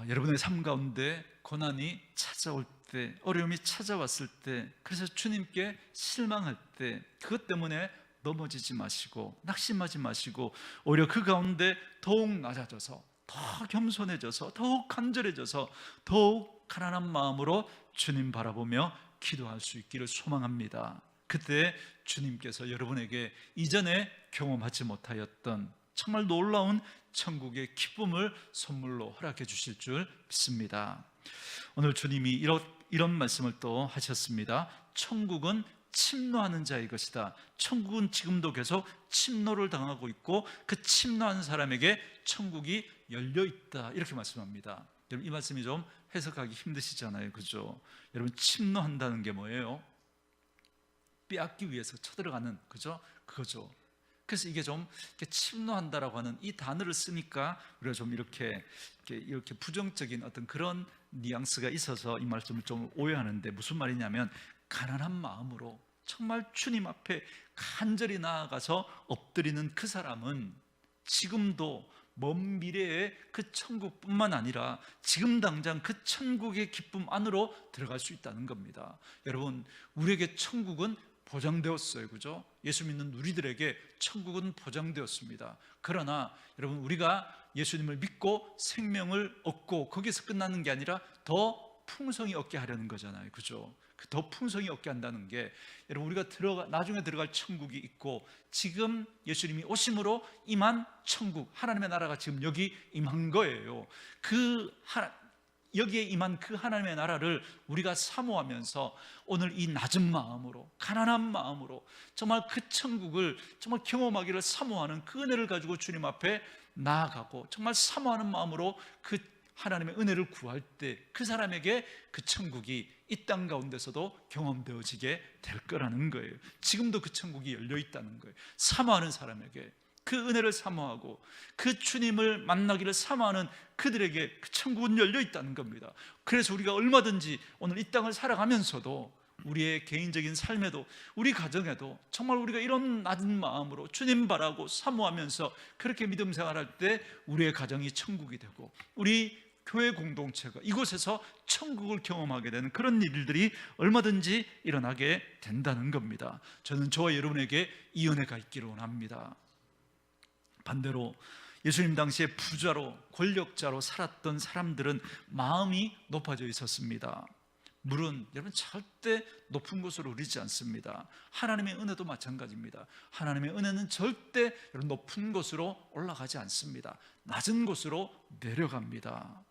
여러분의 삶 가운데 고난이 찾아올 때, 어려움이 찾아왔을 때, 그래서 주님께 실망할 때 그것 때문에 넘어지지 마시고 낙심하지 마시고 오히려 그 가운데 더욱 낮아져서 더 겸손해져서 더욱 간절해져서 더욱 가난한 마음으로 주님 바라보며 기도할 수 있기를 소망합니다. 그때 주님께서 여러분에게 이전에 경험하지 못하였던 정말 놀라운 천국의 기쁨을 선물로 허락해 주실 줄 믿습니다. 오늘 주님이 이런 말씀을 또 하셨습니다. 천국은 침노하는 자의 것이다. 천국은 지금도 계속 침노를 당하고 있고 그 침노하는 사람에게 천국이 열려 있다, 이렇게 말씀합니다. 여러분, 이 말씀이 좀 해석하기 힘드시잖아요, 그죠? 여러분, 침노한다는 게 뭐예요? 빼앗기 위해서 쳐들어가는, 그죠? 그거죠. 그래서 이게 좀 침노한다라고 하는 이 단어를 쓰니까 우리가 좀 이렇게 부정적인 어떤 그런 뉘앙스가 있어서 이 말씀을 좀 오해하는데, 무슨 말이냐면 가난한 마음으로 정말 주님 앞에 간절히 나아가서 엎드리는 그 사람은 지금도 먼 미래의 그 천국뿐만 아니라 지금 당장 그 천국의 기쁨 안으로 들어갈 수 있다는 겁니다. 여러분, 우리에게 천국은 보장되었어요, 그죠? 예수 믿는 우리들에게 천국은 보장되었습니다. 그러나 여러분, 우리가 예수님을 믿고 생명을 얻고 거기서 끝나는 게 아니라 더 풍성히 얻게 하려는 거잖아요, 그죠? 더 풍성히 얻게 한다는 게, 여러분, 우리가 나중에 들어갈 천국이 있고 지금 예수님이 오심으로 임한 천국, 하나님의 나라가 지금 여기 임한 거예요. 여기에 임한 그 하나님의 나라를 우리가 사모하면서 오늘 이 낮은 마음으로, 가난한 마음으로 정말 그 천국을 정말 경험하기를 사모하는 그 은혜를 가지고 주님 앞에 나아가고 정말 사모하는 마음으로 그 하나님의 은혜를 구할 때 그 사람에게 그 천국이 이 땅 가운데서도 경험되어지게 될 거라는 거예요. 지금도 그 천국이 열려 있다는 거예요. 사모하는 사람에게, 그 은혜를 사모하고 그 주님을 만나기를 사모하는 그들에게 그 천국은 열려 있다는 겁니다. 그래서 우리가 얼마든지 오늘 이 땅을 살아가면서도 우리의 개인적인 삶에도, 우리 가정에도 정말 우리가 이런 낮은 마음으로 주님 바라고 사모하면서 그렇게 믿음 생활할 때 우리의 가정이 천국이 되고 우리 교회 공동체가 이곳에서 천국을 경험하게 되는 그런 일들이 얼마든지 일어나게 된다는 겁니다. 저는 저와 여러분에게 이 은혜가 있기를 원합니다. 반대로 예수님 당시에 부자로 권력자로 살았던 사람들은 마음이 높아져 있었습니다. 물은 여러분 절대 높은 곳으로 오르지 않습니다. 하나님의 은혜도 마찬가지입니다. 하나님의 은혜는 절대 높은 곳으로 올라가지 않습니다. 낮은 곳으로 내려갑니다.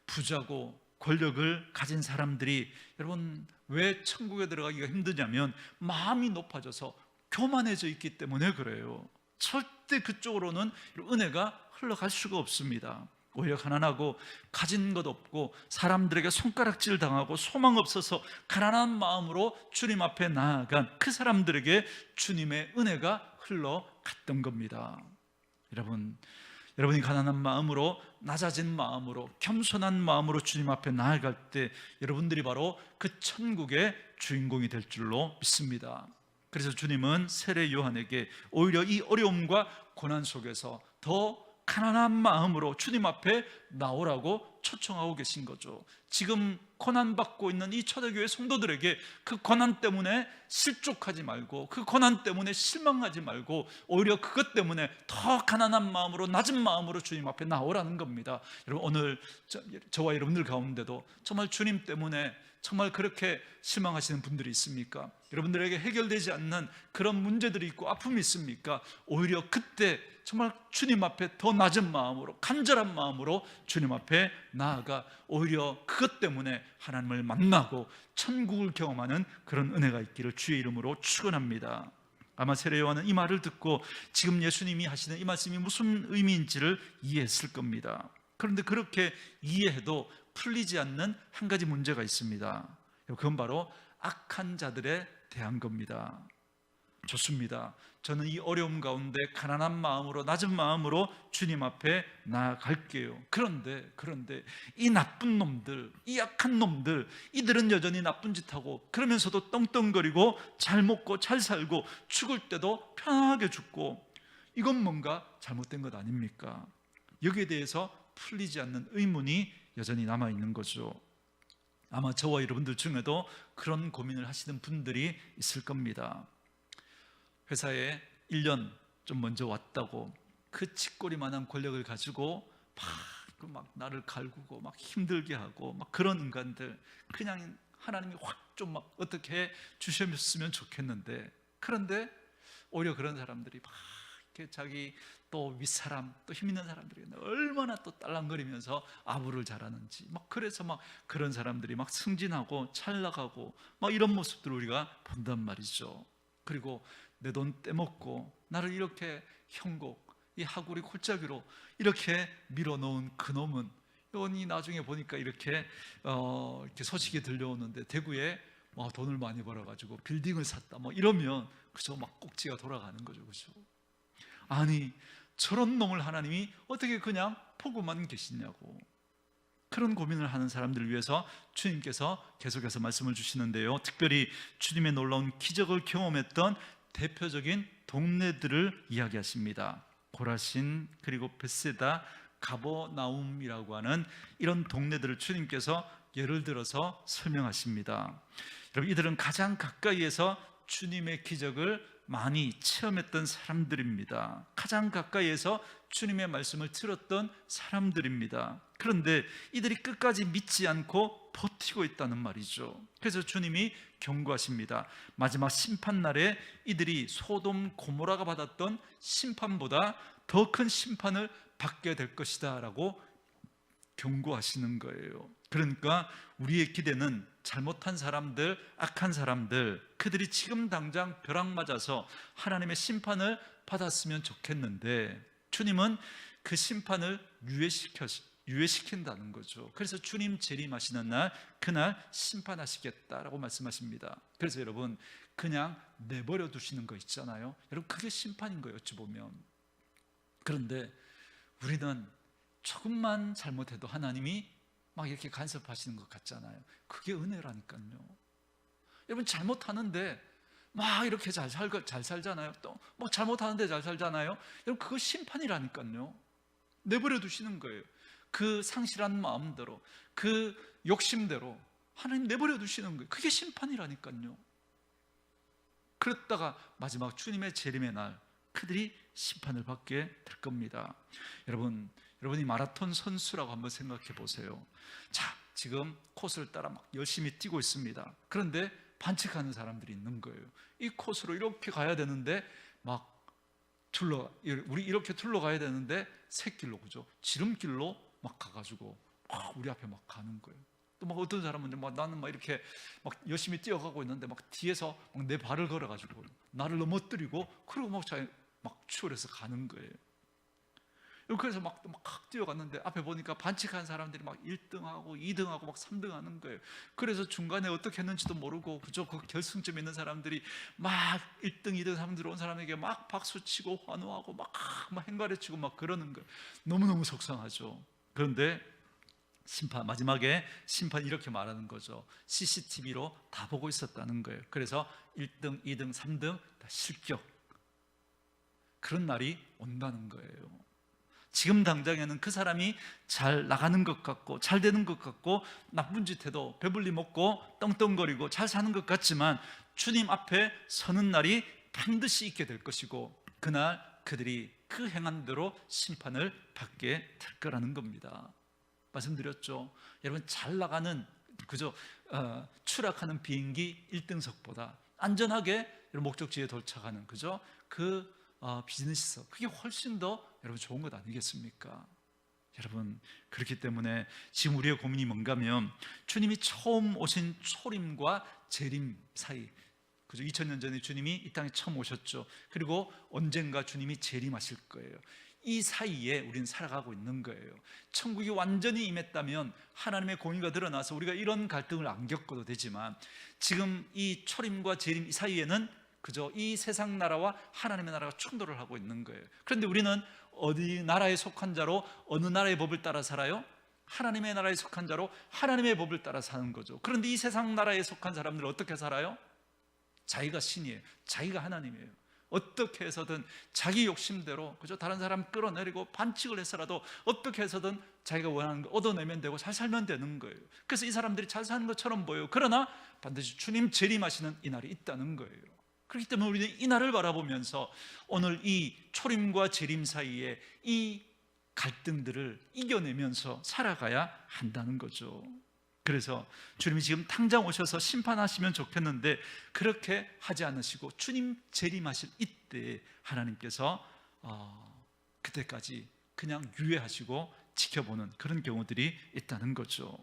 부자고 권력을 가진 사람들이 여러분 왜 천국에 들어가기가 힘드냐면 마음이 높아져서 교만해져 있기 때문에 그래요. 절대 그쪽으로는 은혜가 흘러갈 수가 없습니다. 오히려 가난하고 가진 것 없고 사람들에게 손가락질 당하고 소망 없어서 가난한 마음으로 주님 앞에 나아간 그 사람들에게 주님의 은혜가 흘러갔던 겁니다. 여러분이 가난한 마음으로, 낮아진 마음으로, 겸손한 마음으로 주님 앞에 나아갈 때 여러분들이 바로 그 천국의 주인공이 될 줄로 믿습니다. 그래서 주님은 세례 요한에게 오히려 이 어려움과 고난 속에서 더 가난한 마음으로 주님 앞에 나오라고 초청하고 계신 거죠. 지금 고난받고 있는 이 초대교회 성도들에게 그 고난 때문에 실족하지 말고, 그 고난 때문에 실망하지 말고 오히려 그것 때문에 더 가난한 마음으로, 낮은 마음으로 주님 앞에 나오라는 겁니다. 여러분, 오늘 저와 여러분들 가운데도 정말 주님 때문에 정말 그렇게 실망하시는 분들이 있습니까? 여러분들에게 해결되지 않는 그런 문제들이 있고 아픔이 있습니까? 오히려 그때 정말 주님 앞에 더 낮은 마음으로, 간절한 마음으로 주님 앞에 나아가 오히려 그것 때문에 하나님을 만나고 천국을 경험하는 그런 은혜가 있기를 주의 이름으로 축원합니다. 아마 세례 요한은 이 말을 듣고 지금 예수님이 하시는 이 말씀이 무슨 의미인지를 이해했을 겁니다. 그런데 그렇게 이해해도 풀리지 않는 한 가지 문제가 있습니다. 그건 바로 악한 자들에 대한 겁니다. 좋습니다. 저는 이 어려움 가운데 가난한 마음으로, 낮은 마음으로 주님 앞에 나아갈게요. 그런데 이 나쁜 놈들, 이 악한 놈들, 이들은 여전히 나쁜 짓 하고 그러면서도 떵떵거리고 잘 먹고 잘 살고 죽을 때도 편안하게 죽고, 이건 뭔가 잘못된 것 아닙니까? 여기에 대해서 풀리지 않는 의문이 여전히 남아있는 거죠. 아마 저와 여러분들 중에도 그런 고민을 하시는 분들이 있을 겁니다. 회사에 1년 좀 먼저 왔다고 그 칫꼬리만한 권력을 가지고 막 나를 갈구고 막 힘들게 하고 막 그런 인간들, 그냥 하나님이 확 좀 막 어떻게 주셨으면 좋겠는데, 그런데 오히려 그런 사람들이 막 이렇게 자기 또 윗사람, 또 힘 있는 사람들이 얼마나 또 딸랑거리면서 아부를 잘하는지, 막 그래서 막 그런 사람들이 막 승진하고 잘 나가고 막 이런 모습들을 우리가 본단 말이죠. 그리고 내 돈 떼먹고 나를 이렇게 형곡, 이 하구리 골짜기로 이렇게 밀어놓은 그놈은, 이 나중에 보니까 이렇게 소식이 들려오는데 대구에 돈을 많이 벌어가지고 빌딩을 샀다, 뭐 이러면 그저 막 꼭지가 돌아가는 거죠, 그죠? 아니, 저런 놈을 하나님이 어떻게 그냥 보고만 계시냐고. 그런 고민을 하는 사람들을 위해서 주님께서 계속해서 말씀을 주시는데요, 특별히 주님의 놀라운 기적을 경험했던 대표적인 동네들을 이야기하십니다. 고라신, 그리고 벳세다, 가버나움이라고 하는 이런 동네들을 주님께서 예를 들어서 설명하십니다. 여러분, 이들은 가장 가까이에서 주님의 기적을 많이 체험했던 사람들입니다. 가장 가까이에서 주님의 말씀을 들었던 사람들입니다. 그런데 이들이 끝까지 믿지 않고 버티고 있다는 말이죠. 그래서 주님이 경고하십니다. 마지막 심판날에 이들이 소돔 고모라가 받았던 심판보다 더 큰 심판을 받게 될 것이다 라고 경고하시는 거예요. 그러니까 우리의 기대는 잘못한 사람들, 악한 사람들, 그들이 지금 당장 벼락 맞아서 하나님의 심판을 받았으면 좋겠는데, 주님은 그 심판을 유예시킨다는 거죠. 그래서 주님 재림하시는 날, 그날 심판하시겠다라고 말씀하십니다. 그래서 여러분, 그냥 내버려 두시는 거 있잖아요. 여러분, 그게 심판인 거예요, 어찌 보면. 그런데 우리는 조금만 잘못해도 하나님이 막 이렇게 간섭하시는 것 같잖아요. 그게 은혜라니까요. 여러분 잘못하는데 막 이렇게 잘 살잖아요. 또 막 잘못하는데 잘 살잖아요. 여러분 그거 심판이라니까요. 내버려 두시는 거예요. 그 상실한 마음대로, 그 욕심대로 하나님 내버려 두시는 거예요. 그게 심판이라니까요. 그랬다가 마지막 주님의 재림의 날 그들이 심판을 받게 될 겁니다. 여러분이 마라톤 선수라고 한번 생각해 보세요. 자, 지금 코스를 따라 막 열심히 뛰고 있습니다. 그런데 반칙하는 사람들이 있는 거예요. 이 코스로 이렇게 가야 되는데 막 우리 이렇게 둘러가야 되는데 샛길로, 그죠? 지름길로 막 가가지고 우리 앞에 막 가는 거예요. 또 막 어떤 사람은 막 나는 막 이렇게 막 열심히 뛰어가고 있는데 막 뒤에서 막 내 발을 걸어가지고 나를 넘어뜨리고 그러고 막 추월해서 가는 거예요. 그래서 막 뛰어갔는데 앞에 보니까 반칙한 사람들이 막 1등하고 2등하고 막 3등 하는 거예요. 그래서 중간에 어떻게 했는지도 모르고 그저 그 결승점에 있는 사람들이 막 1등, 2등, 3등 온 사람에게 막 박수치고 환호하고 막 행가래치고 막 그러는 거예요. 너무너무 속상하죠. 그런데 마지막에 심판이 이렇게 말하는 거죠. CCTV로 다 보고 있었다는 거예요. 그래서 1등, 2등, 3등 다 실격. 그런 날이 온다는 거예요. 지금 당장에는 그 사람이 잘 나가는 것 같고 잘 되는 것 같고 나쁜 짓 해도 배불리 먹고 떵떵거리고 잘 사는 것 같지만 주님 앞에 서는 날이 반드시 있게 될 것이고 그날 그들이 그 행한 대로 심판을 받게 될 거라는 겁니다. 말씀드렸죠. 여러분 잘 나가는 그저 추락하는 비행기 1등석보다 안전하게 목적지에 도착하는 그죠? 그 비즈니스석 그게 훨씬 더 여러분 좋은 것 아니겠습니까? 여러분 그렇기 때문에 지금 우리의 고민이 뭔가 하면 주님이 처음 오신 초림과 재림 사이 그죠? 2000년 전에 주님이 이 땅에 처음 오셨죠. 그리고 언젠가 주님이 재림하실 거예요. 이 사이에 우리는 살아가고 있는 거예요. 천국이 완전히 임했다면 하나님의 공의가 드러나서 우리가 이런 갈등을 안 겪어도 되지만 지금 이 초림과 재림 이 사이에는 그저 이 세상 나라와 하나님의 나라가 충돌을 하고 있는 거예요. 그런데 우리는 어디 나라에 속한 자로 어느 나라의 법을 따라 살아요? 하나님의 나라에 속한 자로 하나님의 법을 따라 사는 거죠. 그런데 이 세상 나라에 속한 사람들은 어떻게 살아요? 자기가 신이에요. 자기가 하나님이에요. 어떻게 해서든 자기 욕심대로 그죠? 다른 사람 끌어내리고 반칙을 해서라도 어떻게 해서든 자기가 원하는 거 얻어내면 되고 잘 살면 되는 거예요. 그래서 이 사람들이 잘 사는 것처럼 보여요. 그러나 반드시 주님 재림하시는 이 날이 있다는 거예요. 그렇기 때문에 우리는 이 날을 바라보면서 오늘 이 초림과 재림 사이에 이 갈등들을 이겨내면서 살아가야 한다는 거죠. 그래서 주님이 지금 당장 오셔서 심판하시면 좋겠는데 그렇게 하지 않으시고 주님 재림하실 이때 하나님께서 그때까지 그냥 유예하시고 지켜보는 그런 경우들이 있다는 거죠.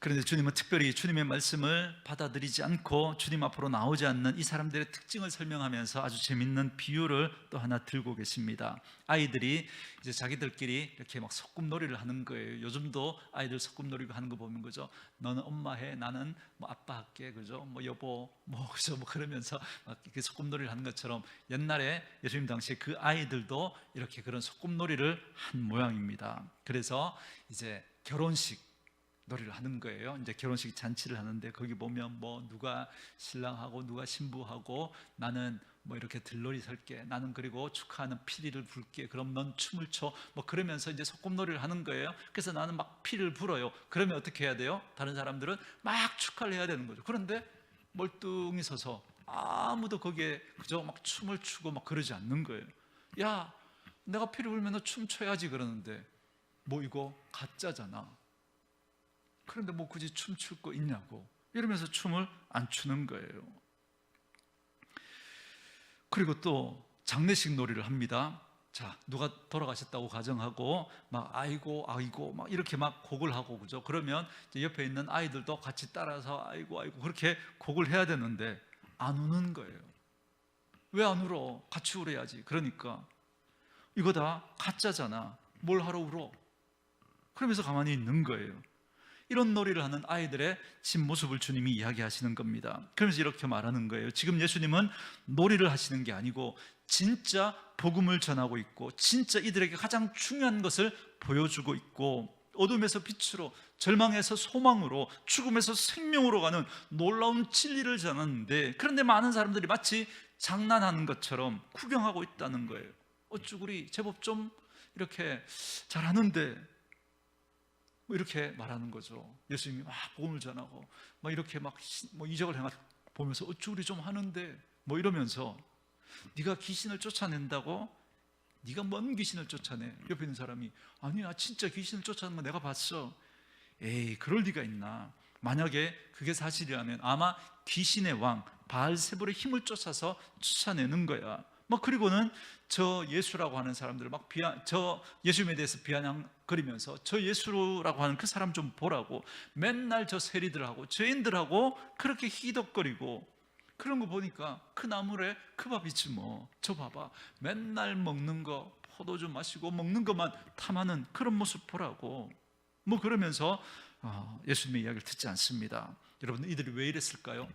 그런데 주님은 특별히 주님의 말씀을 받아들이지 않고 주님 앞으로 나오지 않는 이 사람들의 특징을 설명하면서 아주 재밌는 비유를 또 하나 들고 계십니다. 아이들이 이제 자기들끼리 이렇게 막 소꿉놀이를 하는 거예요. 요즘도 아이들 소꿉놀이 하는 거 보면 그죠? 너는 엄마 해, 나는 뭐 아빠 할게, 그죠? 뭐 여보, 그죠? 뭐 그러면서 막 이렇게 소꿉놀이를 하는 것처럼 옛날에 예수님 당시에 그 아이들도 이렇게 그런 소꿉놀이를 한 모양입니다. 그래서 이제 결혼식 놀이를 하는 거예요. 이제 결혼식 잔치를 하는데 거기 보면 뭐 누가 신랑하고 누가 신부하고 나는 뭐 이렇게 들놀이 설게, 나는 그리고 축하하는 피리를 불게, 그럼 넌 춤을 춰, 뭐 그러면서 이제 소꿉놀이를 하는 거예요. 그래서 나는 막 피를 불어요. 그러면 어떻게 해야 돼요? 다른 사람들은 막 축하를 해야 되는 거죠. 그런데 멀뚱히 서서 아무도 거기에 그저 막 춤을 추고 막 그러지 않는 거예요. 야, 내가 피를 불면 너 춤춰야지 그러는데 뭐 이거 가짜잖아. 그런데 뭐 굳이 춤출 거 있냐고 이러면서 춤을 안 추는 거예요. 그리고 또 장례식 놀이를 합니다. 자, 누가 돌아가셨다고 가정하고 막 아이고 막 이렇게 막 곡을 하고 그죠? 그러면 이제 옆에 있는 아이들도 같이 따라서 아이고 그렇게 곡을 해야 되는데 안 우는 거예요. 왜 안 울어? 같이 울어야지. 그러니까 이거 다 가짜잖아. 뭘 하러 울어? 그러면서 가만히 있는 거예요. 이런 놀이를 하는 아이들의 진모습을 주님이 이야기하시는 겁니다. 그러면서 이렇게 말하는 거예요. 지금 예수님은 놀이를 하시는 게 아니고 진짜 복음을 전하고 있고 진짜 이들에게 가장 중요한 것을 보여주고 있고 어둠에서 빛으로, 절망에서 소망으로, 죽음에서 생명으로 가는 놀라운 진리를 전하는데, 그런데 많은 사람들이 마치 장난하는 것처럼 구경하고 있다는 거예요. 어쭈구리 제법 좀 이렇게 잘하는데, 뭐 이렇게 말하는 거죠. 예수님이 막 복음을 전하고 막 이렇게 막 뭐 이적을 행하고 보면서 어쭈구리 좀 하는데 뭐 이러면서, 네가 귀신을 쫓아낸다고? 네가 뭔 귀신을 쫓아내? 옆에 있는 사람이 아니야, 진짜 귀신을 쫓아내는 거 내가 봤어. 에이, 그럴 리가 있나? 만약에 그게 사실이라면 아마 귀신의 왕 바알세불의 힘을 쫓아서 쫓아내는 거야. 뭐 그리고는 저 예수라고 하는 사람들을 막 저 예수님에 대해서 비아냥거리면서 저 예수라고 하는 그 사람 좀 보라고 맨날 저 세리들하고 죄인들하고 그렇게 희덕거리고, 그런 거 보니까 그 나물에 그 밥이지 뭐. 저 봐봐, 맨날 먹는 거, 포도주 마시고 먹는 것만 탐하는 그런 모습 보라고. 뭐 그러면서 예수님의 이야기를 듣지 않습니다. 여러분, 이들이 왜 이랬을까요?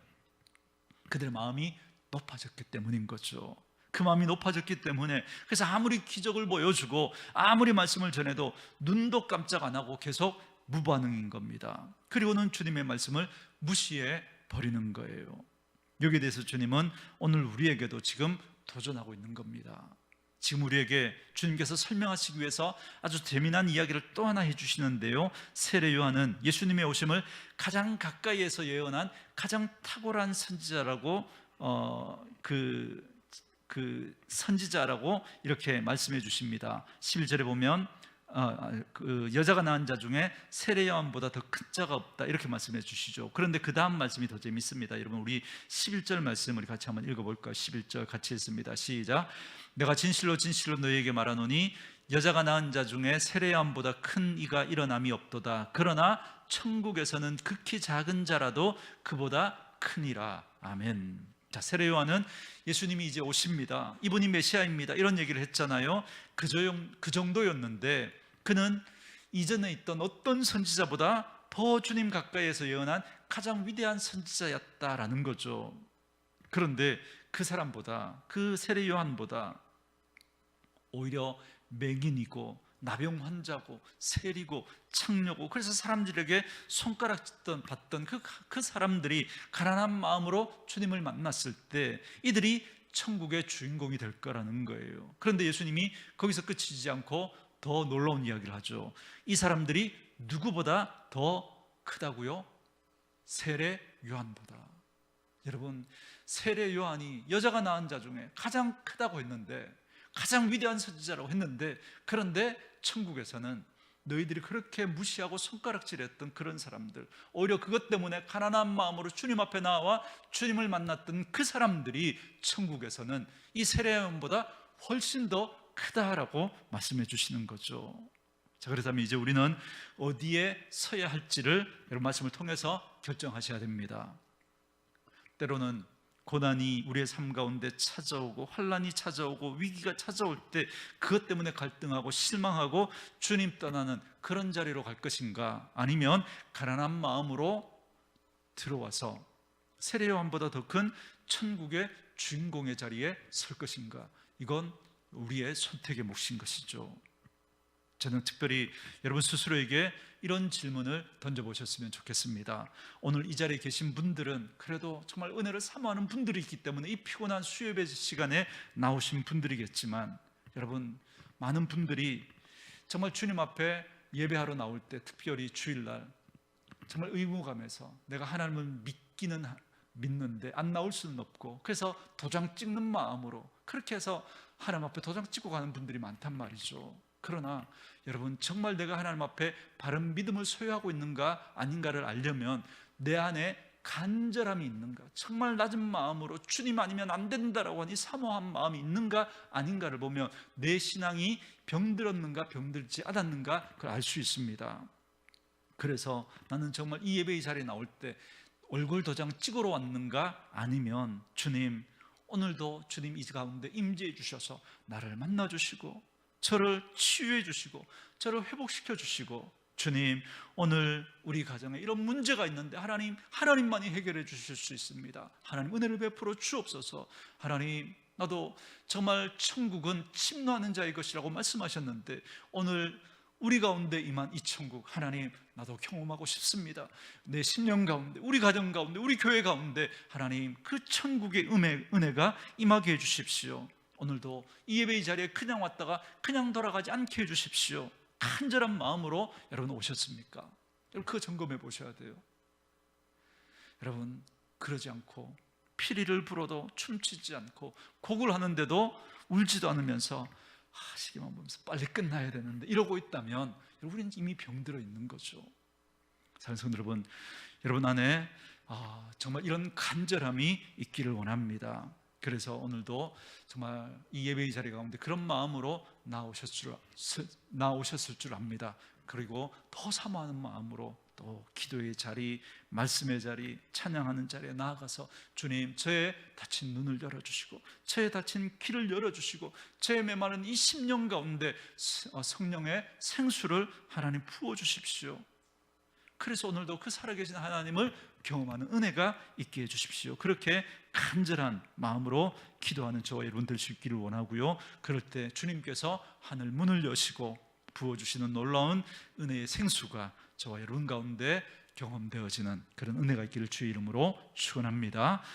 그들의 마음이 높아졌기 때문인 거죠. 그 마음이 높아졌기 때문에, 그래서 아무리 기적을 보여주고 아무리 말씀을 전해도 눈도 깜짝 안 하고 계속 무반응인 겁니다. 그리고는 주님의 말씀을 무시해 버리는 거예요. 여기에 대해서 주님은 오늘 우리에게도 지금 도전하고 있는 겁니다. 지금 우리에게 주님께서 설명하시기 위해서 아주 재미난 이야기를 또 하나 해주시는데요, 세례 요한은 예수님의 오심을 가장 가까이에서 예언한 가장 탁월한 선지자라고 그 선지자라고 이렇게 말씀해 주십니다. 11절에 보면 그 여자가 낳은 자 중에 세례 요한보다 더 큰 자가 없다, 이렇게 말씀해 주시죠. 그런데 그 다음 말씀이 더 재밌습니다. 여러분, 우리 11절 말씀 우리 같이 한번 읽어볼까요? 11절 같이 읽습니다. 시작. 내가 진실로 진실로 너희에게 말하노니 여자가 낳은 자 중에 세례 요한보다 큰 이가 일어남이 없도다. 그러나 천국에서는 극히 작은 자라도 그보다 크니라. 아멘. 자, 세례 요한은 예수님이 이제 오십니다, 이분이 메시아입니다, 이런 얘기를 했잖아요. 그 정도였는데 그는 이전에 있던 어떤 선지자보다 더 주님 가까이에서 예언한 가장 위대한 선지자였다라는 거죠. 그런데 그 사람보다, 그 세례 요한보다 오히려 맹인이고 나병 환자고 세리고 창녀고, 그래서 사람들에게 손가락 받던 그 사람들이 가난한 마음으로 주님을 만났을 때 이들이 천국의 주인공이 될 거라는 거예요. 그런데 예수님이 거기서 그치지 않고 더 놀라운 이야기를 하죠. 이 사람들이 누구보다 더 크다고요? 세례 요한보다. 여러분, 세례 요한이 여자가 낳은 자 중에 가장 크다고 했는데, 가장 위대한 선지자라고 했는데, 그런데 천국에서는 너희들이 그렇게 무시하고 손가락질했던 그런 사람들, 오히려 그것 때문에 가난한 마음으로 주님 앞에 나와 주님을 만났던 그 사람들이 천국에서는 이 세례요한보다 훨씬 더 크다라고 말씀해 주시는 거죠. 자, 그렇다면 이제 우리는 어디에 서야 할지를 여러분 말씀을 통해서 결정하셔야 됩니다. 때로는 고난이 우리의 삶 가운데 찾아오고 환난이 찾아오고 위기가 찾아올 때 그것 때문에 갈등하고 실망하고 주님 떠나는 그런 자리로 갈 것인가, 아니면 가난한 마음으로 들어와서 세례 요한보다 더 큰 천국의 주인공의 자리에 설 것인가, 이건 우리의 선택의 몫인 것이죠. 저는 특별히 여러분 스스로에게 이런 질문을 던져보셨으면 좋겠습니다. 오늘 이 자리에 계신 분들은 그래도 정말 은혜를 사모하는 분들이 있기 때문에 이 피곤한 수요예배 시간에 나오신 분들이겠지만, 여러분, 많은 분들이 정말 주님 앞에 예배하러 나올 때, 특별히 주일날 정말 의무감에서 내가 하나님을 믿는데 안 나올 수는 없고, 그래서 도장 찍는 마음으로 그렇게 해서 하나님 앞에 도장 찍고 가는 분들이 많단 말이죠. 그러나 여러분, 정말 내가 하나님 앞에 바른 믿음을 소유하고 있는가 아닌가를 알려면 내 안에 간절함이 있는가, 정말 낮은 마음으로 주님 아니면 안 된다라고 하니 사모한 마음이 있는가 아닌가를 보면 내 신앙이 병들었는가 병들지 않았는가 그걸 알 수 있습니다. 그래서 나는 정말 이 예배의 자리에 나올 때 얼굴 도장 찍으러 왔는가, 아니면 주님 오늘도 주님 이 가운데 임재해 주셔서 나를 만나 주시고 저를 치유해 주시고 저를 회복시켜 주시고, 주님 오늘 우리 가정에 이런 문제가 있는데 하나님만이 해결해 주실 수 있습니다. 하나님 은혜를 베풀어 주옵소서. 하나님, 나도 정말 천국은 침노하는 자의 것이라고 말씀하셨는데 오늘 우리 가운데 임한 이 천국, 하나님 나도 경험하고 싶습니다. 내 심령 가운데, 우리 가정 가운데, 우리 교회 가운데 하나님 그 천국의 은혜가 임하게 해주십시오. 오늘도 이 예배의 자리에 그냥 왔다가 그냥 돌아가지 않게 해주십시오. 간절한 마음으로 여러분 오셨습니까? 여러분 그거 점검해 보셔야 돼요. 여러분 그러지 않고 피리를 불어도 춤추지 않고 곡을 하는데도 울지도 않으면서 시계만 보면서 빨리 끝나야 되는데 이러고 있다면 우리는 이미 병들어 있는 거죠. 사랑하는 성도 여러분, 여러분 안에 정말 이런 간절함이 있기를 원합니다. 그래서 오늘도 정말 이 예배의 자리 가운데 그런 마음으로 나오셨을 줄 압니다. 그리고 더 사모하는 마음으로 또 기도의 자리, 말씀의 자리, 찬양하는 자리에 나아가서 주님, 저의 닫힌 눈을 열어주시고 저의 닫힌 귀를 열어주시고 저의 메마른 이 심령 가운데 성령의 생수를 하나님 부어주십시오. 그래서 오늘도 그 살아계신 하나님을 경험하는 은혜가 있게 해주십시오. 그렇게 간절한 마음으로 기도하는 저와 여러분 될 수 있기를 원하고요. 그럴 때 주님께서 하늘 문을 여시고 부어주시는 놀라운 은혜의 생수가 저와 여러분 가운데 경험되어지는 그런 은혜가 있기를 주의 이름으로 축원합니다.